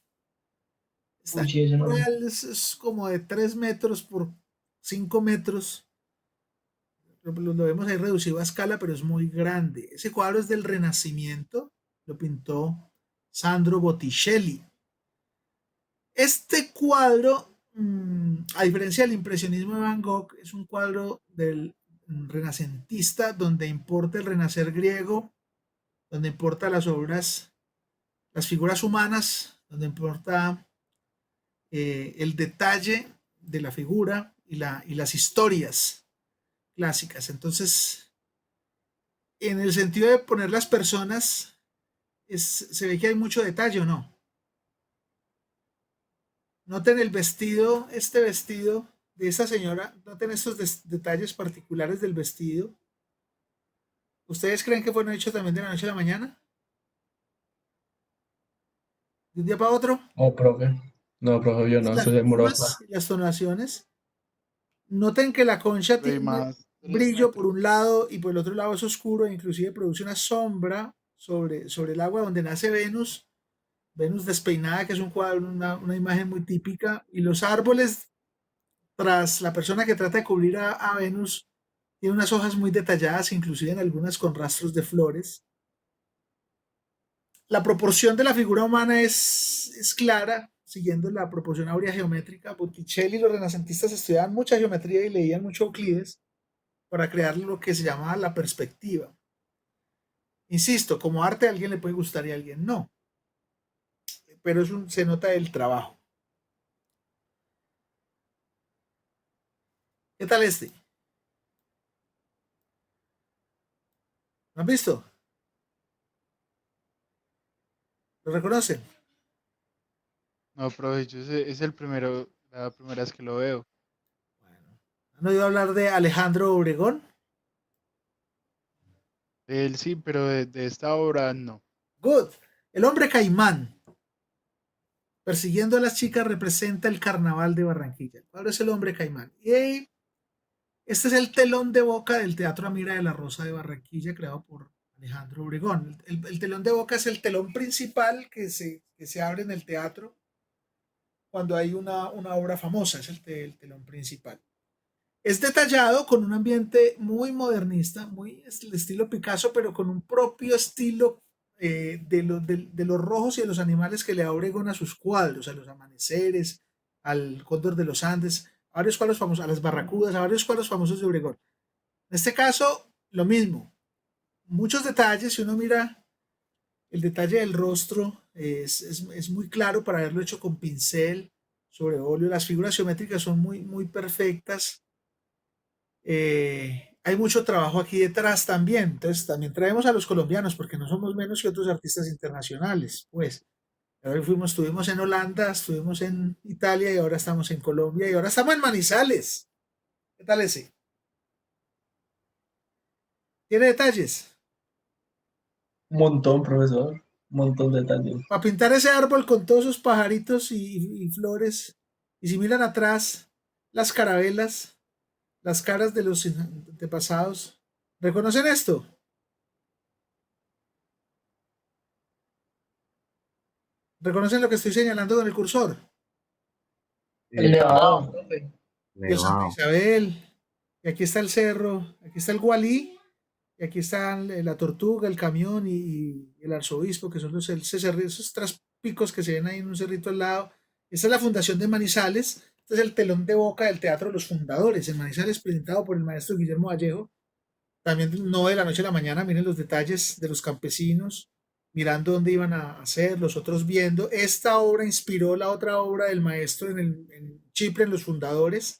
Uy, sí, eso no. Es como de 3 metros por 5 metros. Lo vemos ahí reducido a escala, pero es muy grande. Ese cuadro es del Renacimiento. Lo pintó Sandro Botticelli. Este cuadro, a diferencia del impresionismo de Van Gogh, es un cuadro del renacentista donde importa el renacer griego, donde importa las obras, las figuras humanas, donde importa el detalle de la figura y las historias clásicas. Entonces, en el sentido de poner las personas, se ve que hay mucho detalle o no. Noten el vestido, este vestido de esta señora, noten estos detalles particulares del vestido. ¿Ustedes creen que fueron hechos también de la noche a la mañana? ¿De un día para otro? No, profe. No, profe, yo no, Las eso se demoró plumas y las tonaciones. Noten que la concha Rey tiene más 3 brillo por metros. un lado y por el otro lado es oscuro e inclusive produce una sombra sobre el agua donde nace Venus. Venus despeinada, que es un cuadro, una imagen muy típica. Y los árboles, tras la persona que trata de cubrir a Venus, tiene unas hojas muy detalladas, inclusive en algunas con rastros de flores. La proporción de la figura humana es clara, siguiendo la proporción áurea geométrica. Botticelli y los renacentistas estudiaban mucha geometría y leían mucho Euclides para crear lo que se llamaba la perspectiva. Insisto, como arte a alguien le puede gustar y a alguien no, pero se nota el trabajo. ¿Qué tal este? ¿Lo han visto? ¿Lo reconocen? No, profe, es el primero, la primera vez que lo veo. Bueno, ¿han oído hablar de Alejandro Obregón? Él sí, pero de esta obra no. Good. El hombre caimán, persiguiendo a las chicas, representa el carnaval de Barranquilla. El cuadro es el hombre caimán. Y este es el telón de boca del Teatro Amira de la Rosa de Barranquilla, creado por Alejandro Obregón. El telón de boca es el telón principal que se abre en el teatro cuando hay una obra famosa, es el telón principal. Es detallado con un ambiente muy modernista, muy el estilo Picasso, pero con un propio estilo de los rojos y de los animales que le da Obregón a sus cuadros, a los amaneceres, al cóndor de los Andes, a varios cuadros famosos, a las barracudas, a varios cuadros famosos de Obregón. En este caso, lo mismo, muchos detalles. Si uno mira el detalle del rostro, es muy claro para haberlo hecho con pincel, sobre óleo. Las figuras geométricas son muy perfectas. Hay mucho trabajo aquí detrás también. Entonces, también traemos a los colombianos, porque no somos menos que otros artistas internacionales. Pues, estuvimos en Holanda, estuvimos en Italia y ahora estamos en Colombia y ahora estamos en Manizales. ¿Qué tal ese? ¿Tiene detalles? Un montón, profesor. Un montón de detalles. Para pintar ese árbol con todos sus pajaritos y flores. Y si miran atrás, las carabelas, las caras de los antepasados. ¿Reconocen esto? ¿Reconocen lo que estoy señalando con el cursor? El Sí, Nevado, profe. Y el Santa Nevado. Isabel, y aquí está el cerro, aquí está el Gualí, y aquí están la tortuga, el camión y el arzobispo, que son esos tres picos que se ven ahí en un cerrito al lado. Esta es la fundación de Manizales, este es el telón de boca del Teatro de los Fundadores, en Manizales, presentado por el maestro Guillermo Vallejo. También no de la noche a la mañana, miren los detalles de los campesinos, mirando dónde iban a hacer, los otros viendo. Esta obra inspiró la otra obra del maestro en Chipre, en Los Fundadores.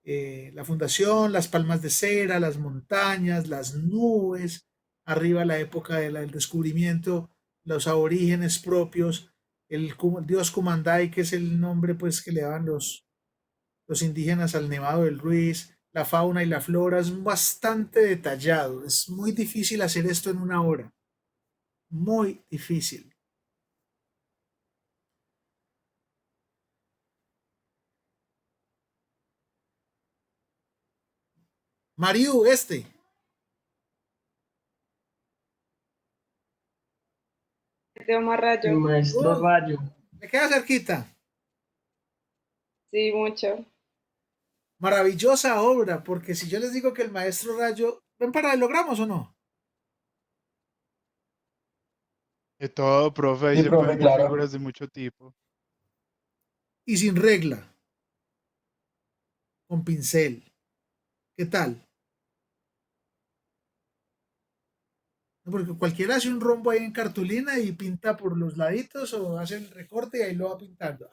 La fundación, las palmas de cera, las montañas, las nubes, arriba la época del descubrimiento, los aborígenes propios, el dios Kumandai, que es el nombre pues que le daban los indígenas al Nevado del Ruiz, la fauna y la flora, es bastante detallado, es muy difícil hacer esto en una hora, muy difícil. Mariu, Teo El Rayo. maestro uh, Rayo. me queda cerquita. Sí, mucho. Maravillosa obra, porque si yo les digo que el maestro Rayo, ¿ven para logramos o no? De todo, profe, ahí Sí, se profe, pueden ver claro. figuras de mucho tipo. Y sin regla, con pincel. ¿Qué tal? ¿no? Porque cualquiera hace un rombo ahí en cartulina y pinta por los laditos o hace el recorte y ahí lo va pintando.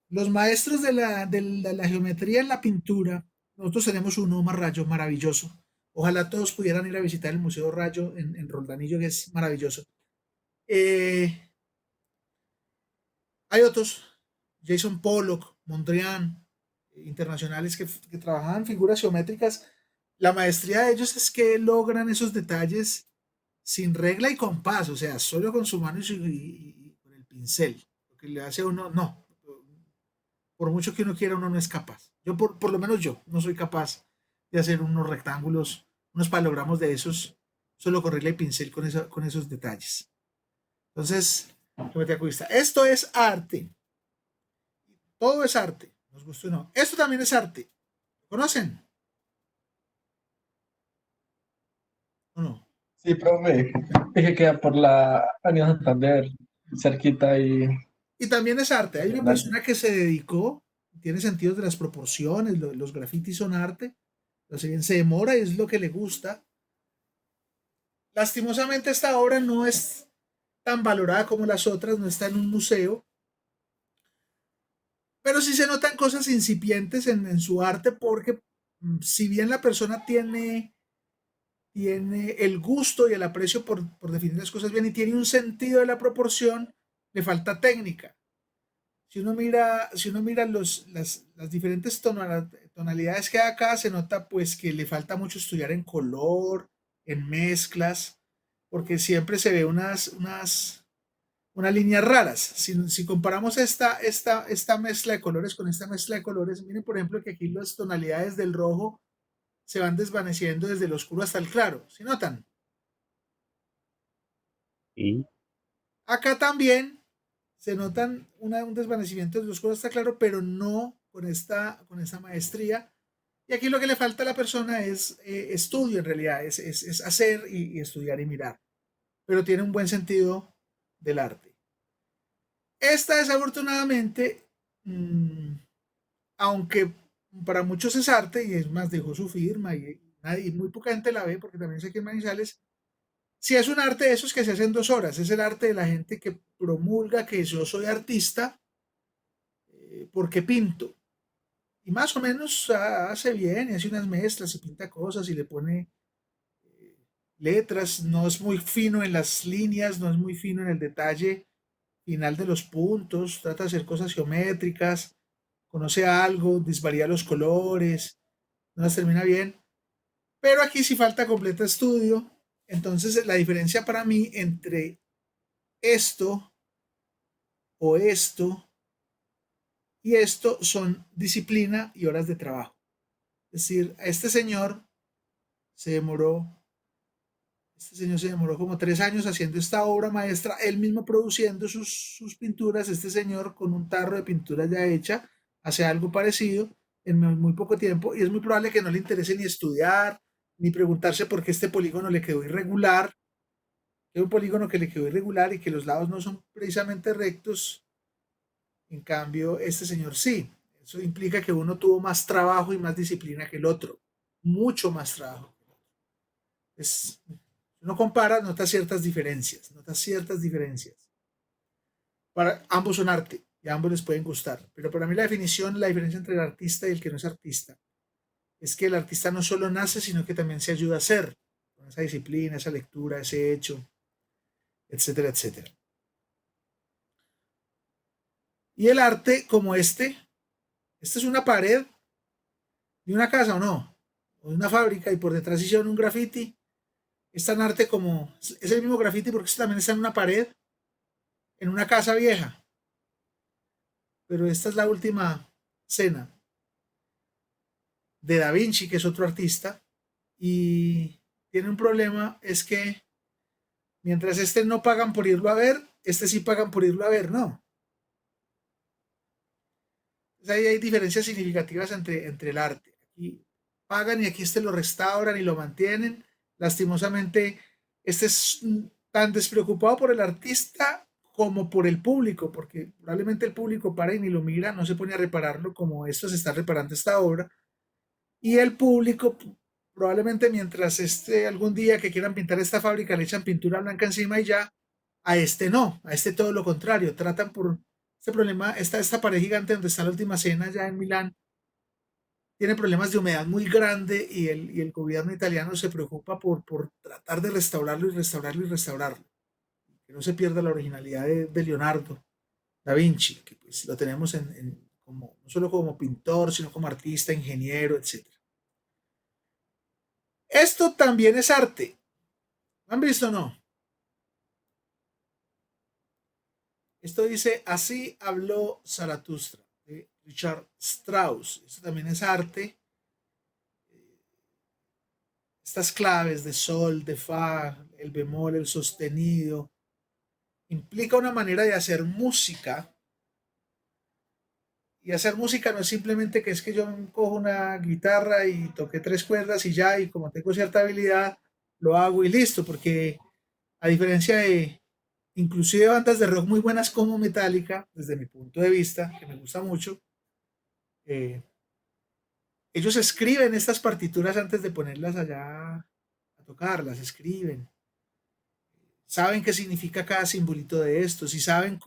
Los maestros de la geometría en la pintura, nosotros tenemos un Omar Rayo maravilloso. Ojalá todos pudieran ir a visitar el Museo Rayo en Roldanillo, que es maravilloso. Eh, Hay otros, Jason Pollock, Mondrian, internacionales que trabajaban figuras geométricas. La maestría de ellos es que logran esos detalles sin regla y compás, o sea, solo con su mano y con el pincel. Lo que le hace a uno, no, por mucho que uno quiera, uno no es capaz. Yo, por lo menos yo, no soy capaz de hacer unos rectángulos, unos palogramos de esos, solo con regla y pincel con esos detalles. Entonces, geometría cubista. Esto es arte. Todo es arte, nos gusta o no. Esto también es arte. ¿Lo conocen? ¿O no? Sí, profe, es que queda por la Avenida Santander, cerquita Y también es arte. Hay una Diagonal. persona que se dedicó, tiene sentidos de las proporciones, los grafitis son arte, pero si bien se demora y es lo que le gusta. Lastimosamente esta obra no es tan valorada como las otras, no está en un museo, pero sí se notan cosas incipientes en su arte porque si bien la persona tiene el gusto y el aprecio por definir las cosas bien y tiene un sentido de la proporción, le falta técnica. Si uno mira las diferentes tonalidades que hay acá, se nota pues que le falta mucho estudiar en color, en mezclas, porque siempre se ve unas líneas raras. Si comparamos esta mezcla de colores con esta mezcla de colores, miren por ejemplo que aquí las tonalidades del rojo se van desvaneciendo desde el oscuro hasta el claro. ¿Sí notan? Y Acá también se notan un desvanecimiento desde el oscuro hasta el claro, pero no con esta maestría. Y aquí lo que le falta a la persona es estudio en realidad, es hacer y estudiar y mirar. Pero tiene un buen sentido del arte. Esta desafortunadamente, aunque para muchos es arte y es más, dejó su firma y muy poca gente la ve porque también sé que en Manizales, si es un arte de esos que se hacen 2 horas, es el arte de la gente que promulga que yo soy artista porque pinto. Y más o menos hace bien y hace unas mezclas y pinta cosas y le pone letras, no es muy fino en las líneas, no es muy fino en el detalle final de los puntos, trata de hacer cosas geométricas, conoce algo, disvaría los colores, no las termina bien, pero aquí sí falta completo estudio. Entonces la diferencia para mí entre esto o esto y esto son disciplina y horas de trabajo. Es decir, se demoró este señor se demoró como 3 años haciendo esta obra maestra, él mismo produciendo sus pinturas. Este señor con un tarro de pintura ya hecha hace algo parecido en muy poco tiempo y es muy probable que no le interese ni estudiar ni preguntarse por qué este polígono le quedó irregular. Es un polígono que le quedó irregular y que los lados no son precisamente rectos. En cambio, este señor sí. Eso implica que uno tuvo más trabajo y más disciplina que el otro. Mucho más trabajo. Es, uno compara, nota ciertas diferencias. Nota ciertas diferencias. Para, ambos son arte y a ambos les pueden gustar. Pero para mí la diferencia entre el artista y el que no es artista, es que el artista no solo nace, sino que también se ayuda a hacer. Con esa disciplina, esa lectura, ese hecho, etcétera, etcétera. Y el arte como esta es una pared de una casa o no, o de una fábrica y por detrás hicieron un graffiti. Es tan arte como, es el mismo graffiti porque esto también está en una pared, en una casa vieja. Pero esta es la última cena de Da Vinci, que es otro artista, y tiene un problema, es que mientras este no pagan por irlo a ver, este sí pagan por irlo a ver, ¿no? Entonces ahí hay diferencias significativas entre el arte. Aquí pagan y aquí este lo restauran y lo mantienen. Lastimosamente, este es tan despreocupado por el artista como por el público, porque probablemente el público para y ni lo mira, no se pone a repararlo como esto se está reparando esta obra. Y el público probablemente mientras algún día que quieran pintar esta fábrica le echan pintura blanca encima y ya, a este no, a este todo lo contrario, tratan por este problema, esta pared gigante donde está la última cena ya en Milán, tiene problemas de humedad muy grande y el gobierno italiano se preocupa por tratar de restaurarlo y restaurarlo y restaurarlo, que no se pierda la originalidad de Leonardo da Vinci, que pues lo tenemos como, no solo como pintor, sino como artista, ingeniero, etc. Esto también es arte. ¿Lo han visto o no? Esto dice, así habló Zaratustra, de Richard Strauss. Esto también es arte. Estas claves de sol, de fa, el bemol, el sostenido, implica una manera de hacer música. Y hacer música no es simplemente que es que yo cojo una guitarra y toqué 3 cuerdas y ya, y como tengo cierta habilidad, lo hago y listo, porque a diferencia de inclusive bandas de rock muy buenas como Metallica, desde mi punto de vista, que me gusta mucho, eh, ellos escriben estas partituras antes de ponerlas allá a tocar, las escriben, saben qué significa cada simbolito de estos y saben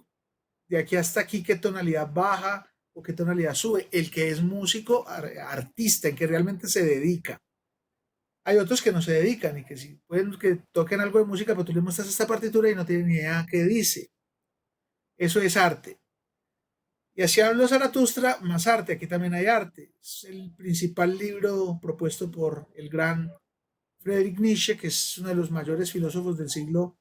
de aquí hasta aquí qué tonalidad baja o qué tonalidad sube. El que es músico, artista, en que realmente se dedica. Hay otros que no se dedican y que si pueden que toquen algo de música, pero tú le muestras esta partitura y no tienen ni idea qué dice. Eso es arte. Y así habló Zaratustra, más arte. Aquí también hay arte. Es el principal libro propuesto por el gran Friedrich Nietzsche, que es uno de los mayores filósofos del siglo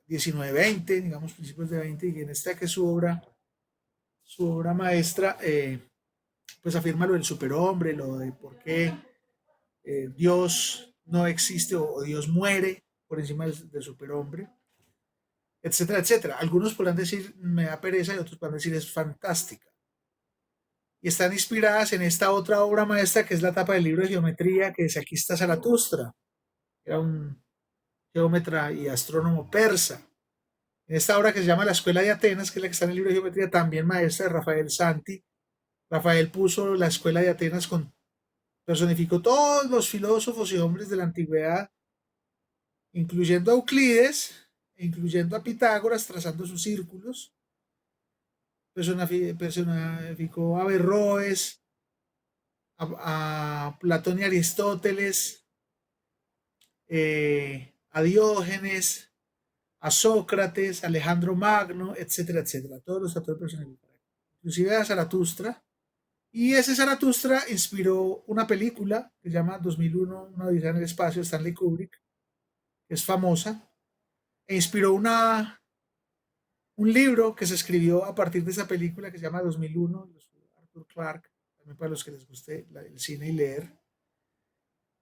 XIX-XX, digamos principios de XX, y en esta que es su obra maestra, pues afirma lo del superhombre, lo de por qué Dios no existe o Dios muere por encima del superhombre, etcétera, etcétera. Algunos podrán decir me da pereza y otros podrán decir es fantástica. Y están inspiradas en esta otra obra maestra que es la tapa del libro de geometría, que dice aquí está Zaratustra, era un geómetra y astrónomo persa. En esta obra que se llama La Escuela de Atenas, que es la que está en el libro de geometría, también maestra de Rafael Santi. Rafael puso la Escuela de Atenas personificó todos los filósofos y hombres de la antigüedad, incluyendo a Euclides, e incluyendo a Pitágoras, trazando sus círculos. Personificó a Averroes, a Platón y Aristóteles, a Diógenes, a Sócrates, a Alejandro Magno, etcétera, etcétera. Todos los autores personificados. Inclusive a Zaratustra. Y ese Zaratustra inspiró una película que se llama 2001, una odisea en el espacio, de Stanley Kubrick, que es famosa, e inspiró un libro que se escribió a partir de esa película que se llama 2001, de Arthur Clarke, también para los que les guste el cine y leer.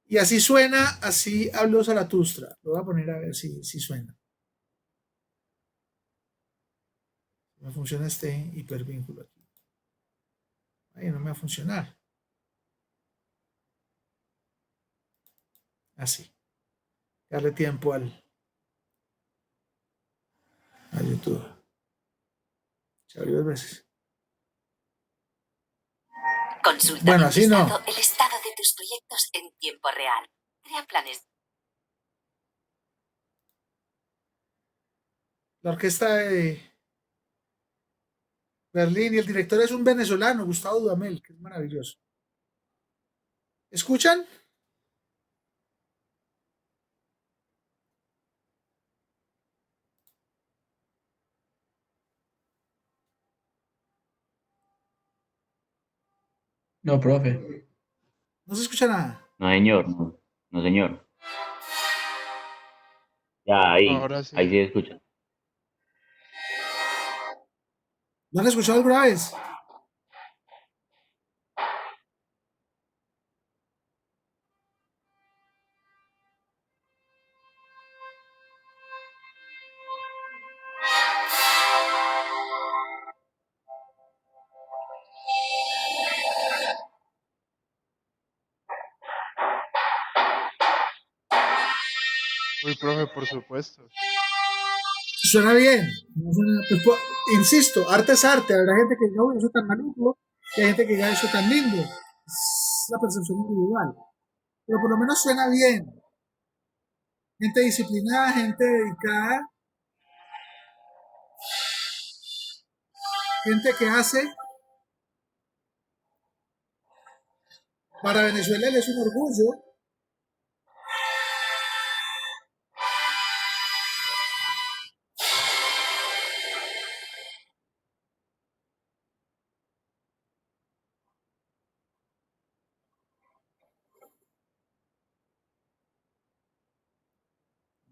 Y así suena, así habló Zaratustra. Lo voy a poner a ver si suena. Me funciona este hipervínculo aquí. Ahí no me va a funcionar. Así. Darle tiempo a YouTube. Se abrió 2 veces. Consulta Bueno, así no. el estado de tus proyectos en tiempo real. Crea planes. La orquesta de Berlín y el director es un venezolano, Gustavo Dudamel, que es maravilloso. ¿Escuchan? No, profe. No se escucha nada. No, señor, no, no, señor. Ya, Ahora sí. ahí sí escucha. ¿No han escuchado alguna vez? Uy, profe, por supuesto. Suena bien. No suena, pues, insisto, arte es arte. Habrá gente que diga, uy, eso tan maluco, y hay gente que diga eso tan lindo. Es la percepción individual. pero por lo menos suena bien. Gente disciplinada, gente dedicada, gente que hace. Para Venezuela él es un orgullo.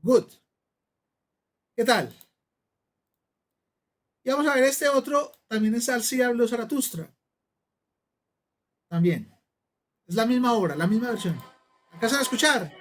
Good. ¿Qué tal? Y vamos a ver este otro, también es Así habló Zaratustra. También. Es la misma obra, la misma versión. ¿Alcanzan a escuchar?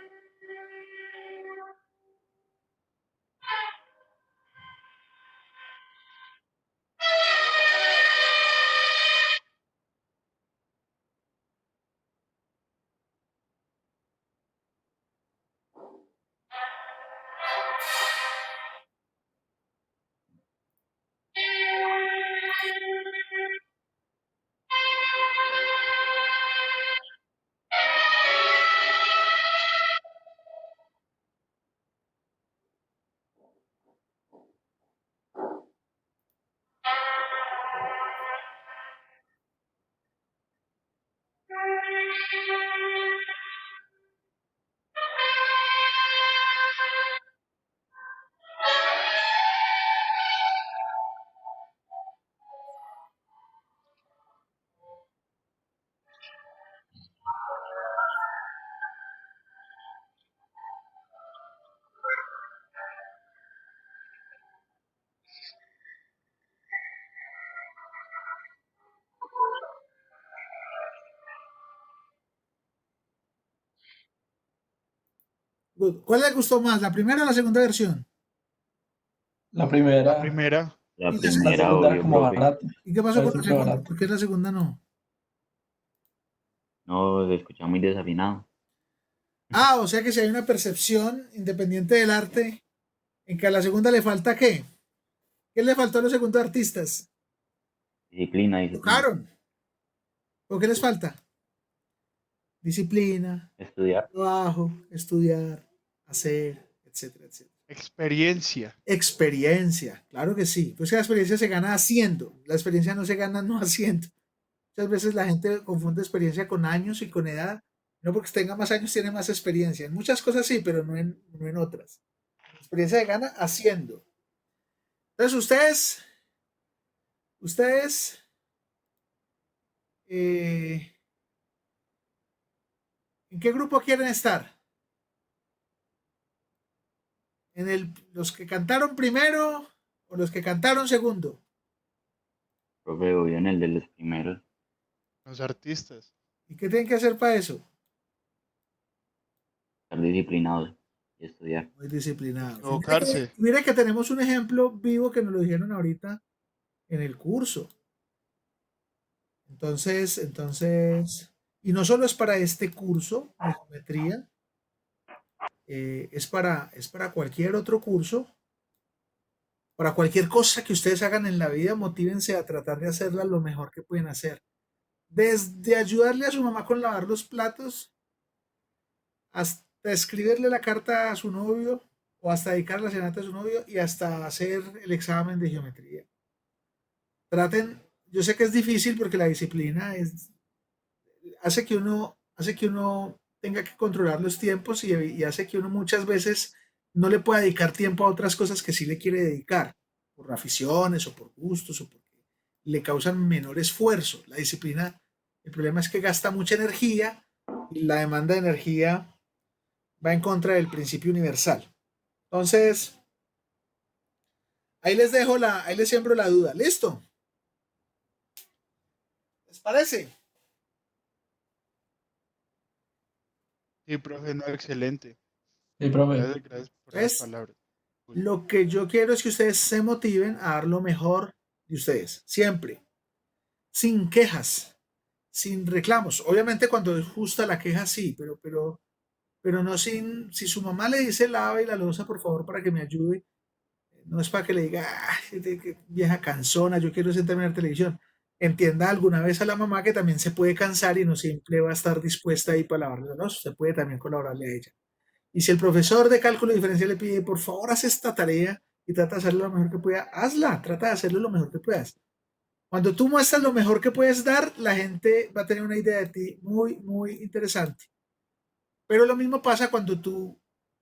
Good. ¿Cuál le gustó más, la primera o la segunda versión? La La primera, primera, La ¿Y la primera, segunda era obvio, como profe. barata. ¿Y qué pasó Fue con la siempre segunda? barata. ¿Por qué la segunda no? No, se escucha muy desafinado. Ah, o sea que si hay una percepción independiente del arte en que a la segunda le falta ¿qué? ¿Qué le faltó a los segundos artistas? Disciplina, disciplina. Tocaron. ¿O qué les falta? Disciplina, Estudiar. trabajo, estudiar, hacer, etcétera, etcétera. experiencia. Experiencia, claro que sí. Pues que la experiencia se gana haciendo, la experiencia no se gana no haciendo. Muchas veces la gente confunde experiencia con años y con edad. No porque tenga más años tiene más experiencia. En muchas cosas sí, pero no en otras. La experiencia se gana haciendo. Entonces ustedes, eh, ¿en qué grupo quieren estar? ¿Los que cantaron primero o los que cantaron segundo? Profe, obvio, en el de los primeros. Los artistas. ¿Y qué tienen que hacer para eso? Estar disciplinados y estudiar. Muy disciplinados. Equivocarse. Mire que tenemos un ejemplo vivo que nos lo dijeron ahorita en el curso. Y no solo es para este curso de geometría, es para cualquier otro curso, para cualquier cosa que ustedes hagan en la vida, motívense a tratar de hacerla lo mejor que pueden hacer. Desde ayudarle a su mamá con lavar los platos, hasta escribirle la carta a su novio, o hasta dedicar la serenata a su novio, y hasta hacer el examen de geometría. Traten, yo sé que es difícil porque la disciplina hace que uno tenga que controlar los tiempos y hace que uno muchas veces no le pueda dedicar tiempo a otras cosas que sí le quiere dedicar, por aficiones o por gustos o porque le causan menor esfuerzo. La disciplina, el problema es que gasta mucha energía y la demanda de energía va en contra del principio universal. Entonces, ahí les siembro la duda. ¿Listo? ¿Les parece? Sí, profe, no, excelente. Sí, profe. Gracias por esas Entonces, palabras. Cool. lo que yo quiero es que ustedes se motiven a dar lo mejor de ustedes, siempre, sin quejas, sin reclamos. Obviamente cuando es justa la queja sí, pero no si su mamá le dice lave la loza por favor para que me ayude, no es para que le diga, "Ay, vieja cansona, yo quiero sentarme en la televisión". entienda alguna vez a la mamá que también se puede cansar y no siempre va a estar dispuesta ahí para lavarle los. Usted puede también colaborarle a ella. Y si el profesor de cálculo diferencial le pide, por favor, haz esta tarea y trata de hacerlo lo mejor que pueda, hazla, trata de hacerlo lo mejor que puedas. Cuando tú muestras lo mejor que puedes dar, la gente va a tener una idea de ti muy, muy interesante. Pero lo mismo pasa cuando tú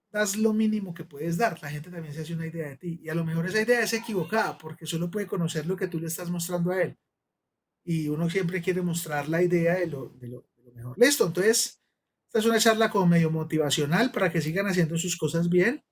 das lo mínimo que puedes dar. La gente también se hace una idea de ti. Y a lo mejor esa idea es equivocada porque solo puede conocer lo que tú le estás mostrando a él. Y uno siempre quiere mostrar la idea de lo mejor. Listo, entonces, esta es una charla como medio motivacional para que sigan haciendo sus cosas bien.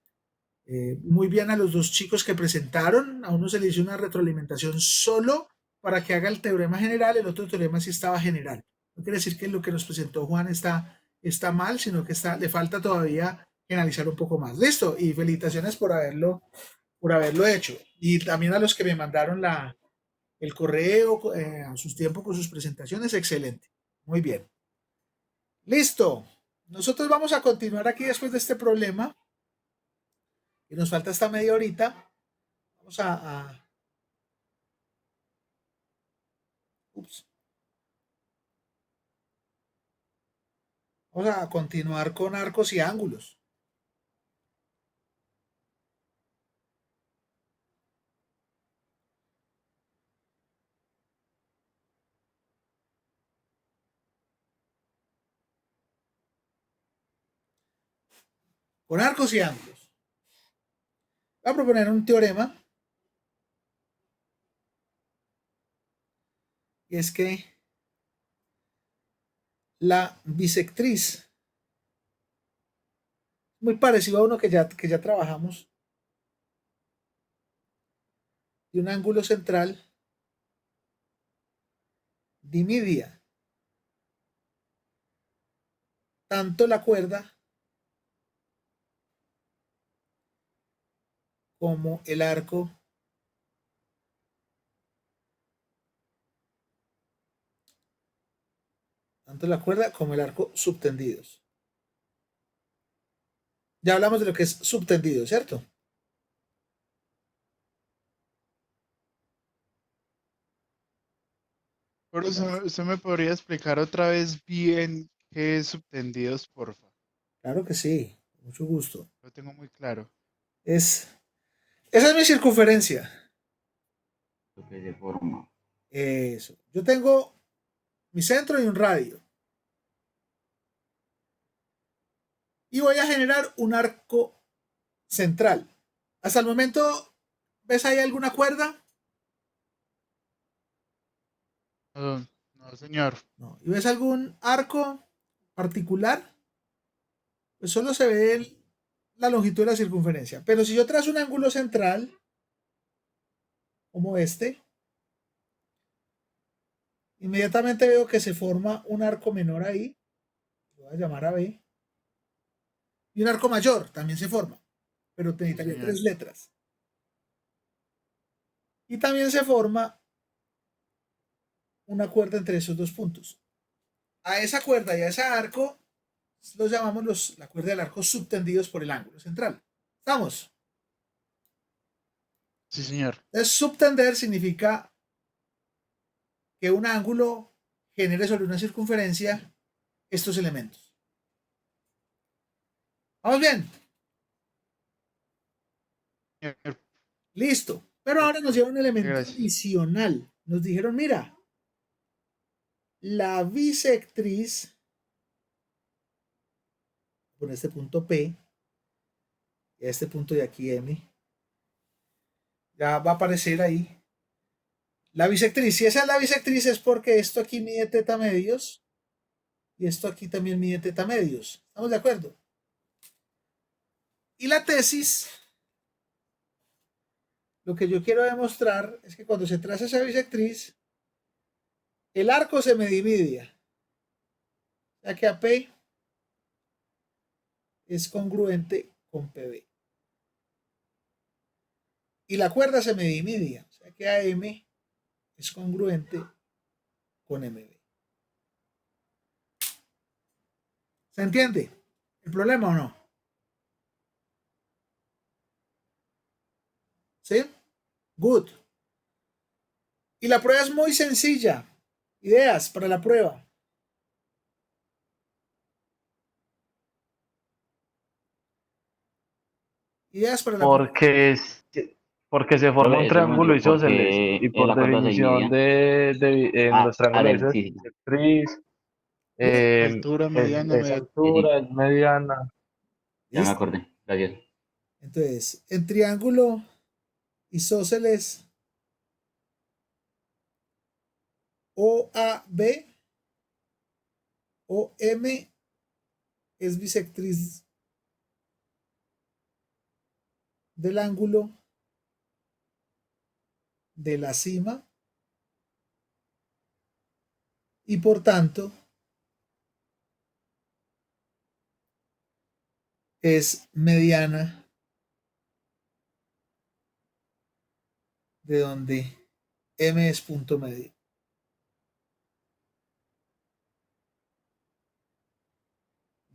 Muy bien a los dos chicos que presentaron. A uno se le hizo una retroalimentación solo para que haga el teorema general, el otro teorema sí estaba general. No quiere decir que lo que nos presentó Juan está mal, sino que le falta todavía analizar un poco más. Listo, y felicitaciones por haberlo hecho. Y también a los que me mandaron el correo a sus tiempos con sus presentaciones, excelente. Muy bien. Listo. Nosotros vamos a continuar aquí después de este problema. Y nos falta esta media horita. Vamos ups. Vamos a continuar con arcos y ángulos. Con arcos y ángulos. Voy a proponer un teorema. Y es que la bisectriz, muy parecido a uno que ya trabajamos, de un ángulo central, dimidia tanto la cuerda como el arco tanto la cuerda como el arco subtendidos. Ya hablamos de lo que es subtendido, ¿cierto? Por eso, ¿usted me podría explicar otra vez bien qué es subtendidos, porfa? Claro que sí, mucho gusto. Lo tengo muy claro. Esa es mi circunferencia. Lo que se forma. Eso. Yo tengo mi centro y un radio. Y voy a generar un arco central. Hasta el momento, ¿ves ahí alguna cuerda? No, no, señor. No. ¿Y ves algún arco particular? Pues solo se ve la longitud de la circunferencia. Pero si yo trazo un ángulo central, como este, inmediatamente veo que se forma un arco menor ahí. Lo voy a llamar AB. Y un arco mayor también se forma. Pero necesitaría señor. 3 letras. Y también se forma una cuerda entre esos dos puntos. A esa cuerda y a ese arco los llamamos la cuerda del arco subtendidos por el ángulo central. ¿Estamos? Sí, señor. Entonces, subtender significa que un ángulo genere sobre una circunferencia estos elementos. ¿Vamos bien? Señor, Listo. Pero ahora nos lleva un elemento gracias. adicional. Nos dijeron, mira, la bisectriz, con este punto P, y a este punto de aquí M, ya va a aparecer ahí. La bisectriz, si esa es la bisectriz es porque esto aquí mide teta medios y esto aquí también mide teta medios. ¿Estamos de acuerdo? Y la tesis, lo que yo quiero demostrar es que cuando se traza esa bisectriz, el arco se me divide. O sea que AP es congruente con PB. Y la cuerda se me divide. O sea que AM es congruente con MB. ¿Se entiende el problema o no? ¿Sí? Good. Y la prueba es muy sencilla. Ideas para la prueba. Ideas para la prueba. Porque se forma Profe, un eso es triángulo mucho, isósceles porque y en por la cuerda 6 definición media. en los triángulos Del, isósceles, sí, sí. actriz Altura, mediana, es media. Sí, sí, altura, es mediana. ya me ¿Listo? acordé. Gracias. Entonces, en triángulo isósceles OAB, OM es bisectriz del ángulo de la cima y por tanto es mediana de donde M es punto medio.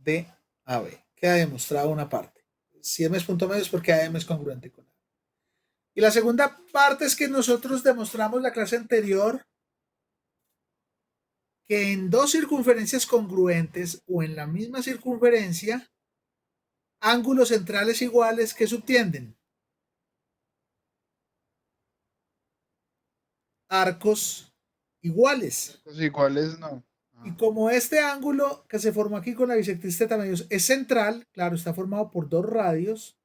De AB. Queda demostrado una parte. Si M es punto medio es porque AM es congruente con A. Y la segunda parte es que nosotros demostramos la clase anterior que en dos circunferencias congruentes o en la misma circunferencia, ángulos centrales iguales que subtienden. Arcos iguales. Los iguales no. Y como este ángulo que se formó aquí con la bisectriz θ medios es central, claro, está formado por dos radios,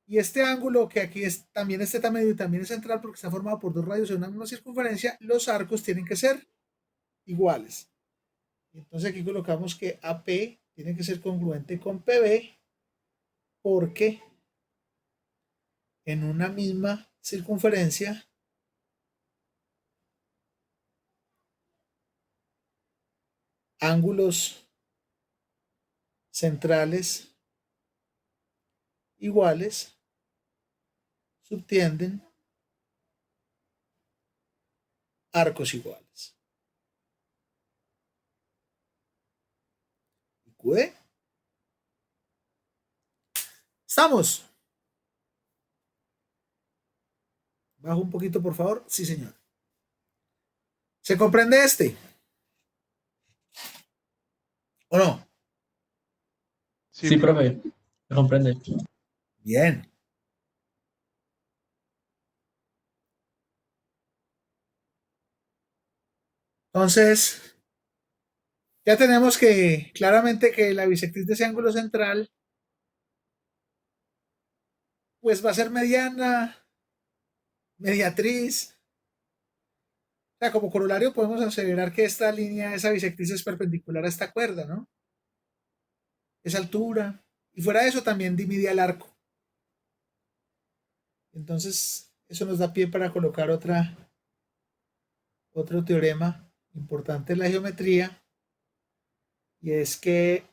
y este ángulo que aquí es, también es θ medio y también es central porque está formado por dos radios en una misma circunferencia, los arcos tienen que ser iguales. Entonces aquí colocamos que AP tiene que ser congruente con PB porque en una misma circunferencia ángulos centrales iguales subtienden arcos iguales. ¿QD? ¿Estamos? Bajo un poquito, por favor. Sí, señor. ¿Se comprende este? ¿O no? Sí, Sí, profe. profe, me comprende. Bien. Entonces, ya tenemos que claramente que la bisectriz de ese ángulo central pues va a ser mediana, mediatriz. O sea, como corolario podemos aseverar que esta línea, esa bisectriz es perpendicular a esta cuerda, ¿no? Esa altura. Y fuera de eso también divide al arco. Entonces, eso nos da pie para colocar otro teorema importante en la geometría. Y es que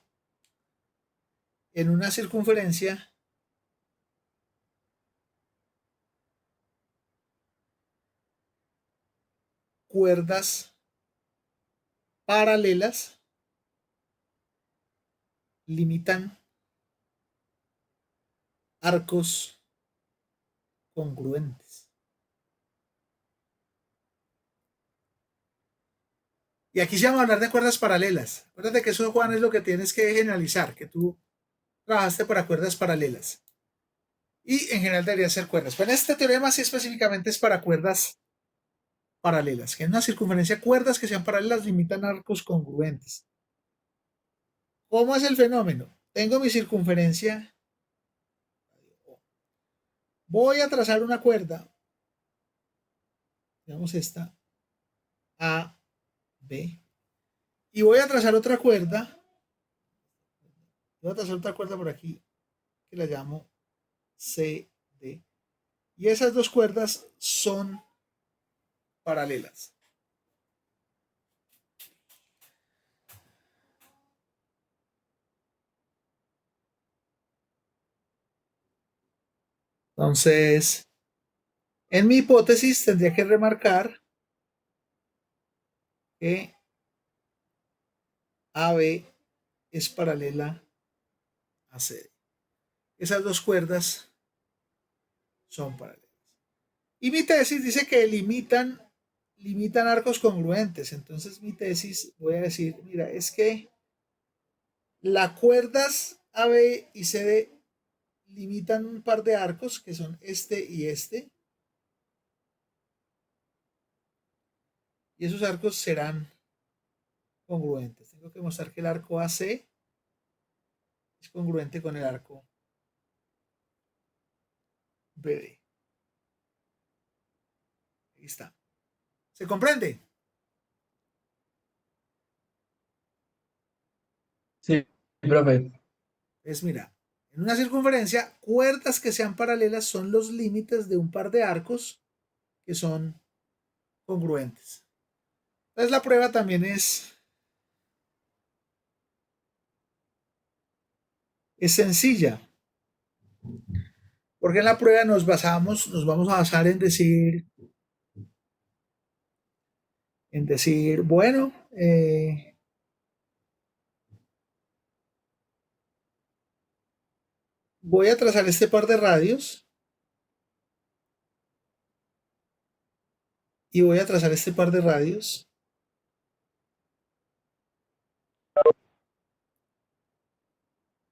en una circunferencia cuerdas paralelas limitan arcos congruentes. Y aquí sí vamos a hablar de cuerdas paralelas. Acuérdate que eso, Juan, es lo que tienes que generalizar, que tú trabajaste para cuerdas paralelas. Y en general debería ser cuerdas. Pero en este teorema sí específicamente es para cuerdas paralelas, que en una circunferencia cuerdas que sean paralelas limitan arcos congruentes. ¿Cómo es el fenómeno? Tengo mi circunferencia. Voy a trazar una cuerda. Digamos esta. A, B. Y voy a trazar otra cuerda. Voy a trazar otra cuerda por aquí. Que la llamo C, D. Y esas dos cuerdas son paralelas. Entonces, en mi hipótesis tendría que remarcar que AB es paralela a CD. Esas dos cuerdas son paralelas. Y mi tesis dice que limitan limitan arcos congruentes. Entonces mi tesis voy a decir, mira, es que las cuerdas AB y CD limitan un par de arcos que son este y este. Y esos arcos serán congruentes. Tengo que mostrar que el arco AC es congruente con el arco BD. Ahí está. ¿Se comprende? Sí, profe. Pues mira, en una circunferencia, cuerdas que sean paralelas son los límites de un par de arcos que son congruentes. Entonces la prueba también es sencilla, porque en la prueba nos vamos a basar en decir, bueno, voy a trazar este par de radios y voy a trazar este par de radios.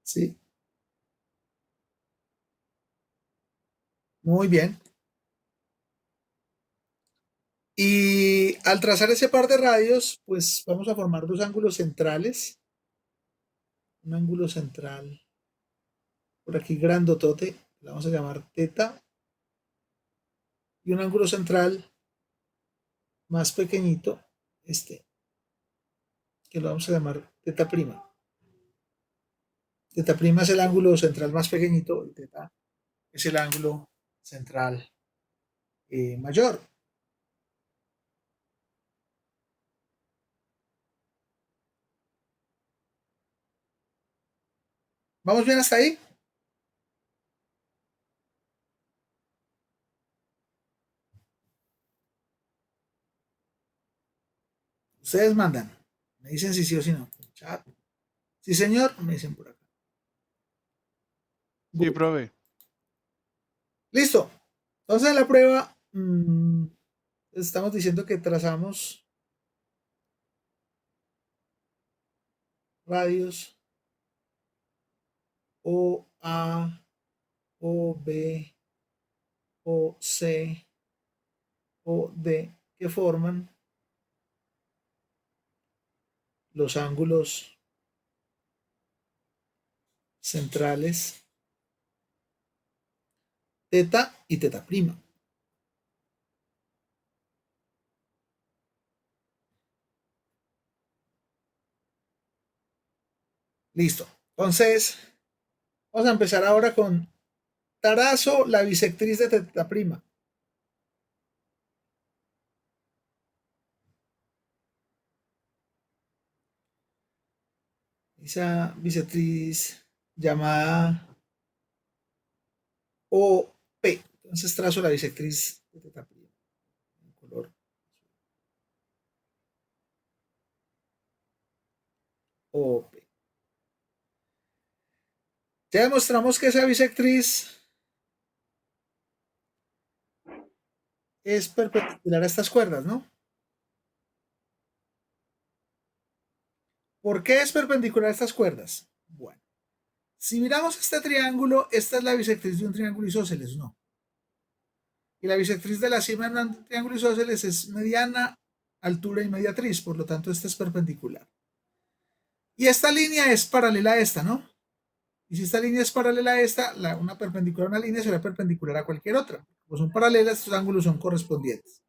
¿Sí? Muy bien. Y al trazar ese par de radios, pues vamos a formar dos ángulos centrales. Un ángulo central por aquí grandotote, le vamos a llamar teta. Y un ángulo central más pequeñito, que lo vamos a llamar teta prima. Teta prima es el ángulo central más pequeñito y teta es el ángulo central mayor. ¿Vamos bien hasta ahí? Ustedes mandan. Me dicen si sí o si no. Chat. Sí, señor. Me dicen por acá. Sí, profe. Listo. Entonces en la prueba estamos diciendo que trazamos radios OA, OB, OC, OD que forman los ángulos centrales teta y teta prima. Listo. Entonces, vamos a empezar ahora con trazo la bisectriz de teta prima. Esa bisectriz llamada OP. Entonces trazo la bisectriz de teta prima en color OP. Ya demostramos que esa bisectriz es perpendicular a estas cuerdas, ¿no? ¿Por qué es perpendicular a estas cuerdas? Bueno, si miramos este triángulo, esta es la bisectriz de un triángulo isósceles, ¿no? Y la bisectriz de la cima de un triángulo isósceles es mediana, altura y mediatriz, por lo tanto esta es perpendicular. Y esta línea es paralela a esta, ¿no? Y si esta línea es paralela a esta, una perpendicular a una línea será perpendicular a cualquier otra. Como son paralelas, estos ángulos son correspondientes.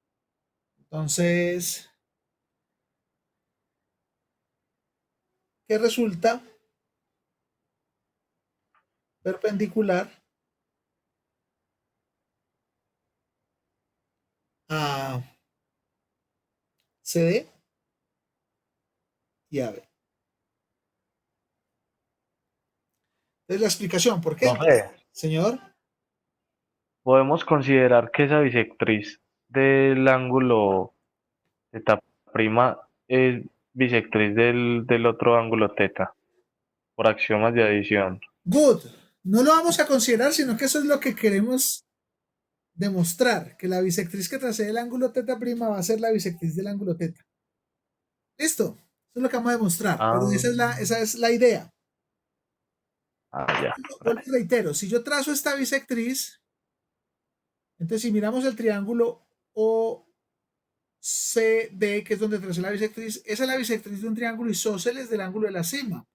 Entonces, ¿qué resulta? Perpendicular a CD y AB. Es la explicación. ¿Por qué? Profe, Señor. podemos considerar que esa bisectriz del ángulo teta prima es bisectriz del otro ángulo teta, por axiomas de adición. Good. No lo vamos a considerar, sino que eso es lo que queremos demostrar que la bisectriz que tracee el ángulo θ' va a ser la bisectriz del ángulo θ. Listo, eso es lo que vamos a demostrar, pero Ah, esa es la idea. ya. Vuelvo y reitero, si yo trazo esta bisectriz, entonces si miramos el triángulo OCD, que es donde tracé la bisectriz, esa es la bisectriz de un triángulo isósceles del ángulo de la cima.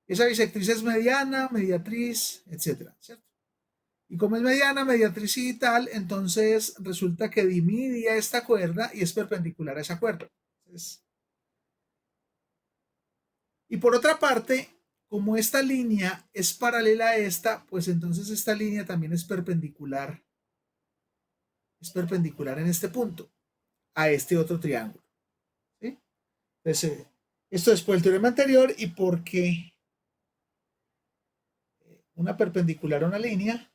Esa bisectriz es mediana, mediatriz, etcétera, ¿cierto? Y como es mediana, mediatriz y tal, entonces resulta que divide esta cuerda y es perpendicular a esa cuerda. Entonces, y por otra parte, como esta línea es paralela a esta, pues entonces esta línea también es perpendicular en este punto, a este otro triángulo. ¿Sí? Entonces, esto es por el teorema anterior y porque una perpendicular a una línea,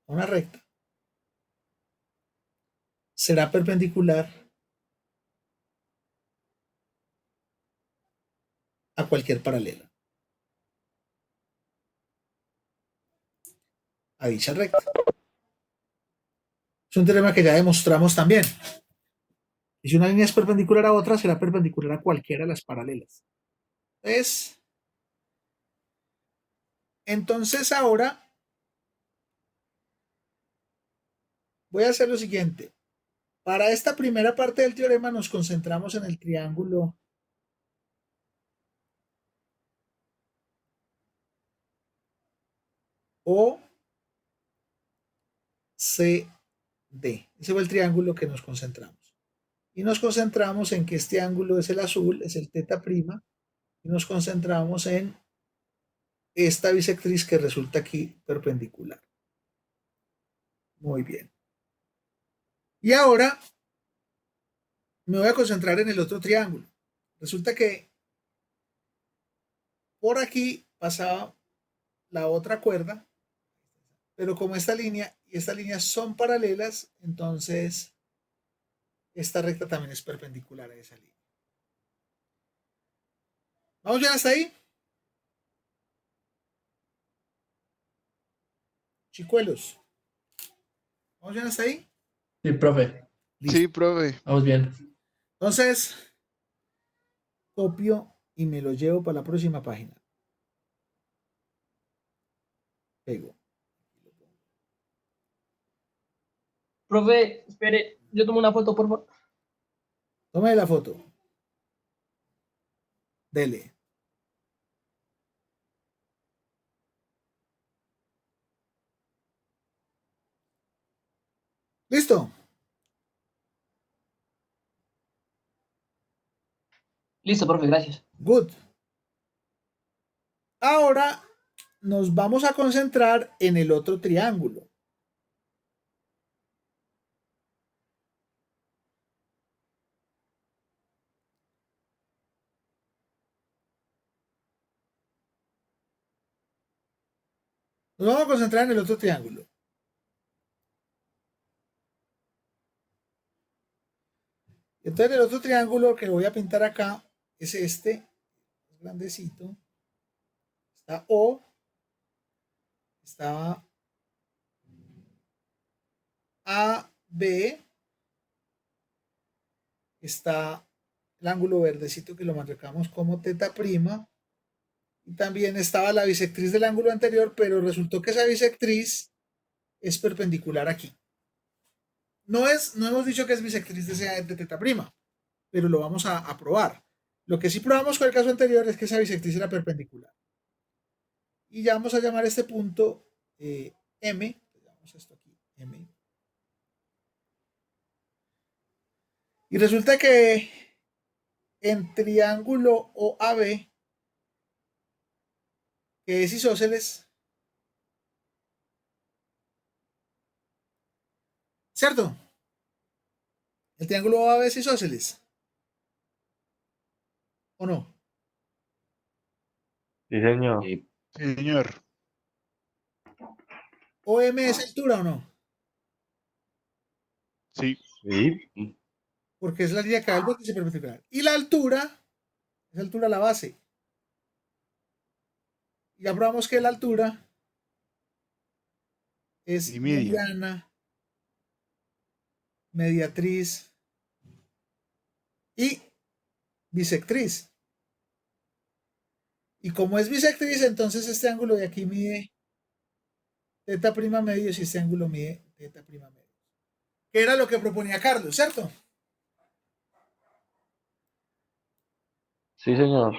a una recta, será perpendicular a cualquier paralela, a dicha recta. Es un teorema que ya demostramos también. Y si una línea es perpendicular a otra, será perpendicular a cualquiera de las paralelas. Entonces ahora voy a hacer lo siguiente. Para esta primera parte del teorema nos concentramos en el triángulo OCD. Ese fue el triángulo que nos concentramos. Y nos concentramos en que este ángulo es el azul, es el θ', y nos concentramos en esta bisectriz que resulta aquí perpendicular. Muy bien. Y ahora me voy a concentrar en el otro triángulo. Resulta que por aquí pasaba la otra cuerda, pero como esta línea y esta línea son paralelas, entonces esta recta también es perpendicular a esa línea. ¿Vamos bien hasta ahí? Chicuelos. ¿Vamos bien hasta ahí? Sí, profe. Listo. Sí, profe. Vamos bien. Entonces, copio y me lo llevo para la próxima página. Pego. Profe, espere, yo tomo una foto, por favor. Tome la foto. Dele. ¿Listo? Listo, profe, gracias. Good. Ahora nos vamos a concentrar en el otro triángulo. Nos vamos a concentrar en el otro triángulo. Entonces, el otro triángulo que voy a pintar acá es este, grandecito. Está O, está AB, está el ángulo verdecito que lo marcamos como θ', y también estaba la bisectriz del ángulo anterior, pero resultó que esa bisectriz es perpendicular aquí. No hemos dicho que es bisectriz de θ', pero lo vamos a probar. Lo que sí probamos con el caso anterior es que esa bisectriz era perpendicular. Y ya vamos a llamar este punto M. Llamamos esto aquí M. Y resulta que en triángulo OAB, que es isósceles, ¿cierto? El triángulo OAB es isósceles. ¿O no? Sí, señor. Sí, Señor. ¿OM es altura o no? Sí. Sí. Porque es la línea que da el vórtice perpendicular. Y la altura es altura a la base. Y ya probamos que la altura es Y media. mediana, mediatriz y bisectriz. Y como es bisectriz, entonces este ángulo de aquí mide θ' medios y este ángulo mide θ' medios. Que era lo que proponía Carlos, ¿cierto? Sí, señor.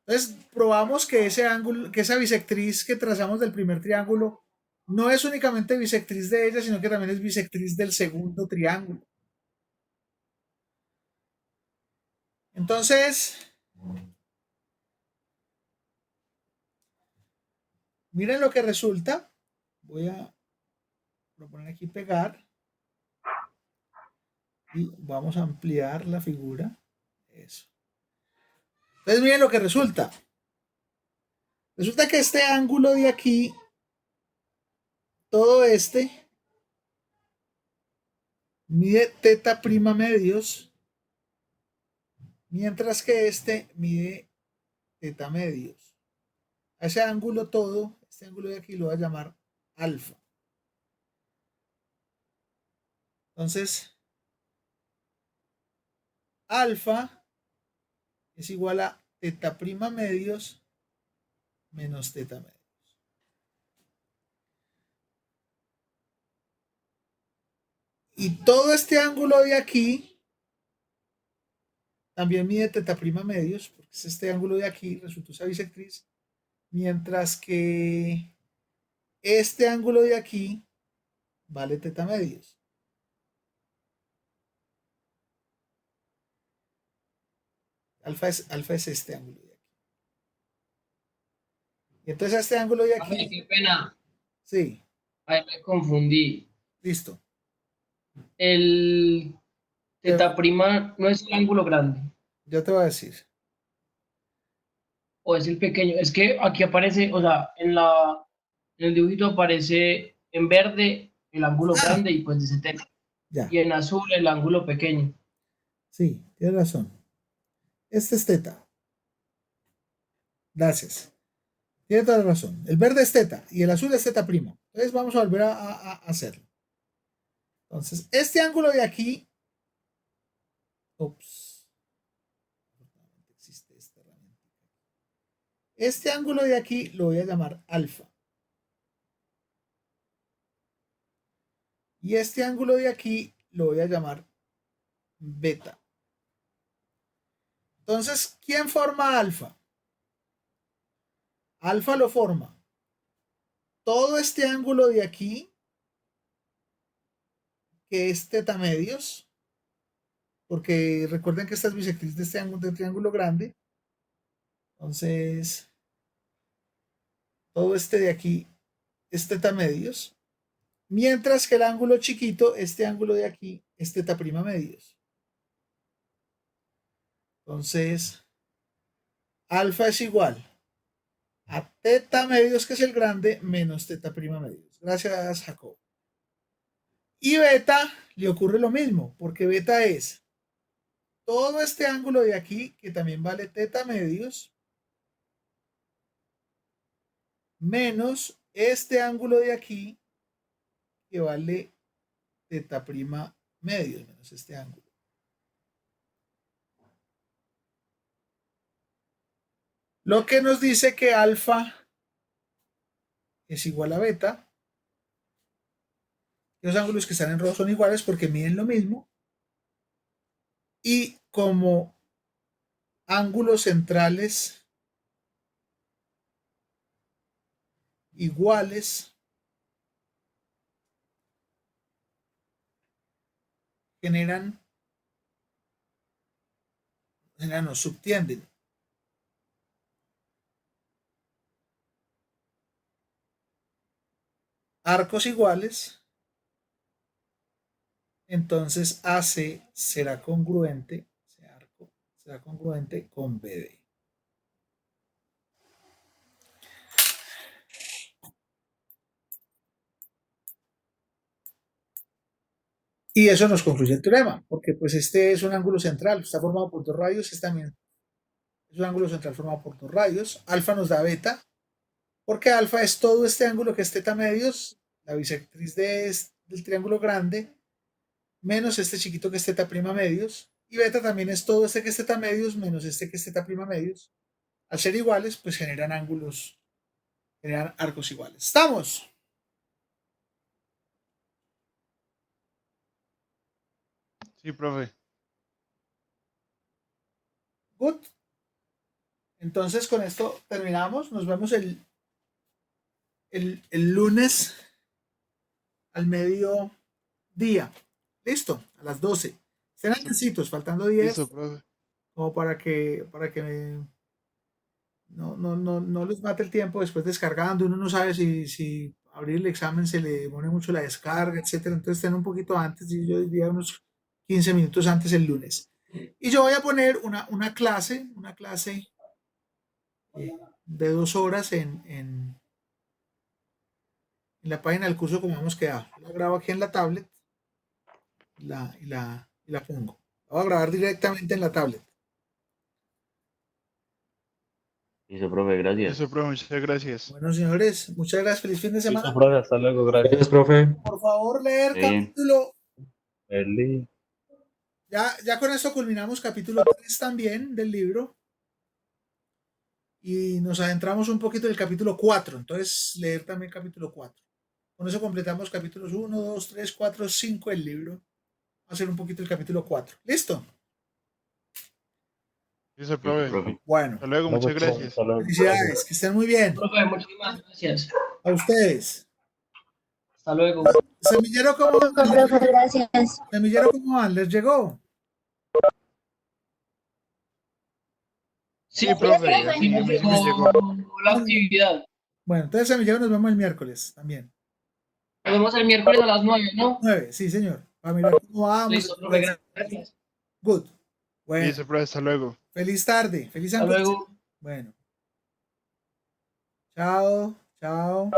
Entonces probamos que ese ángulo, que esa bisectriz que trazamos del primer triángulo no es únicamente bisectriz de ella, sino que también es bisectriz del segundo triángulo. Entonces, miren lo que resulta. Voy a proponer aquí pegar. Y vamos a ampliar la figura. Eso. Entonces miren lo que resulta. Resulta que este ángulo de aquí, todo este, mide θ' medios, mientras que este mide θ medios. A ese ángulo todo, este ángulo de aquí lo voy a llamar alfa. Entonces, alfa es igual a θ' medios menos θ medios. Y todo este ángulo de aquí también mide θ' medios, porque es este ángulo de aquí, resultó esa bisectriz, mientras que este ángulo de aquí vale θ medios. Alfa es este ángulo de aquí. Y entonces este ángulo de Ay, aquí, qué pena. sí, Ahí me confundí. listo. El θ' no es el ángulo grande, Ya te voy a decir. o es el pequeño. Es que aquí aparece, o sea, en el dibujito aparece en verde el ángulo grande y pues dice θ. Ya, Y en azul el ángulo pequeño. sí, tienes razón. Este es θ. Gracias. Tienes toda la razón. El verde es θ y el azul es θ'A. Entonces vamos a volver a hacerlo. Entonces, este ángulo de aquí, ups, existe esta herramienta. Este ángulo de aquí lo voy a llamar alfa. Y este ángulo de aquí lo voy a llamar beta. Entonces, ¿quién forma alfa? Alfa lo forma todo este ángulo de aquí, que es θ medios, porque recuerden que esta es bisectriz de este ángulo de triángulo grande. Entonces, todo este de aquí es θ medios, mientras que el ángulo chiquito, este ángulo de aquí, es θ' medios. Entonces, alfa es igual a θ medios, que es el grande, menos θ' medios. Gracias, Jacob. Y beta le ocurre lo mismo, porque beta es todo este ángulo de aquí, que también vale θ medios, menos este ángulo de aquí, que vale θ' medios, menos este ángulo. Lo que nos dice que alfa es igual a beta. Los ángulos que están en rojo son iguales porque miden lo mismo. Y como ángulos centrales iguales, no, subtienden. Arcos iguales, entonces AC será congruente, ese arco será congruente con BD. Y eso nos concluye el teorema, porque pues este es un ángulo central, está formado por dos radios, este también es un ángulo central formado por dos radios. Alfa nos da beta, porque alfa es todo este ángulo que es θ medios, la bisectriz del triángulo grande, menos este chiquito que es teta prima medios, y beta también es todo este que es teta medios menos este que es teta prima medios. Al ser iguales, pues generan arcos iguales. ¿Estamos? Sí, profe. Good. Entonces con esto terminamos. Nos vemos el lunes al mediodía. Listo, a las 12. Estén antecitos, faltando 10. Listo, profe. Como para que no les mate el tiempo después descargando. Uno no sabe si abrir el examen se le pone mucho la descarga, etcétera. Entonces estén un poquito antes, y yo diría unos 15 minutos antes el lunes. Y yo voy a poner una clase de 2 horas en la página del curso como hemos quedado. La grabo aquí en la tablet y la pongo. La voy a grabar directamente en la tablet. Listo, profe, gracias. Listo, profe, muchas gracias. Bueno, señores, muchas gracias. Feliz fin de semana. Listo, profe, hasta luego, gracias. Gracias, profe. Por favor, leer Bien. capítulo. Feliz. Ya con esto culminamos capítulo 3 también del libro. Y nos adentramos un poquito del capítulo 4. Entonces, leer también capítulo 4. Con eso completamos capítulos 1, 2, 3, 4, 5 del libro. Vamos a hacer un poquito el capítulo 4. ¿Listo? Listo, Listo, profe. profe. Bueno, Hasta luego, No, muchas pues, gracias. hasta luego. felicidades. Que estén muy bien. Profe, muchísimas gracias. A ustedes. Hasta luego. Semillero, ¿cómo van? Profe, gracias. Semillero, ¿cómo van? ¿Les llegó? Sí, Sí, profe, profe. a mí me me llegó. la actividad. Bueno, entonces Semillero nos vemos el miércoles también. Nos vemos el miércoles a las 9, ¿no? 9, sí, señor. Para mirar cómo vamos. Listo, profe, gracias. Good. Bueno, Listo, profe, hasta luego. feliz tarde. Feliz Hasta anoche. luego. Bueno. Chao, chao.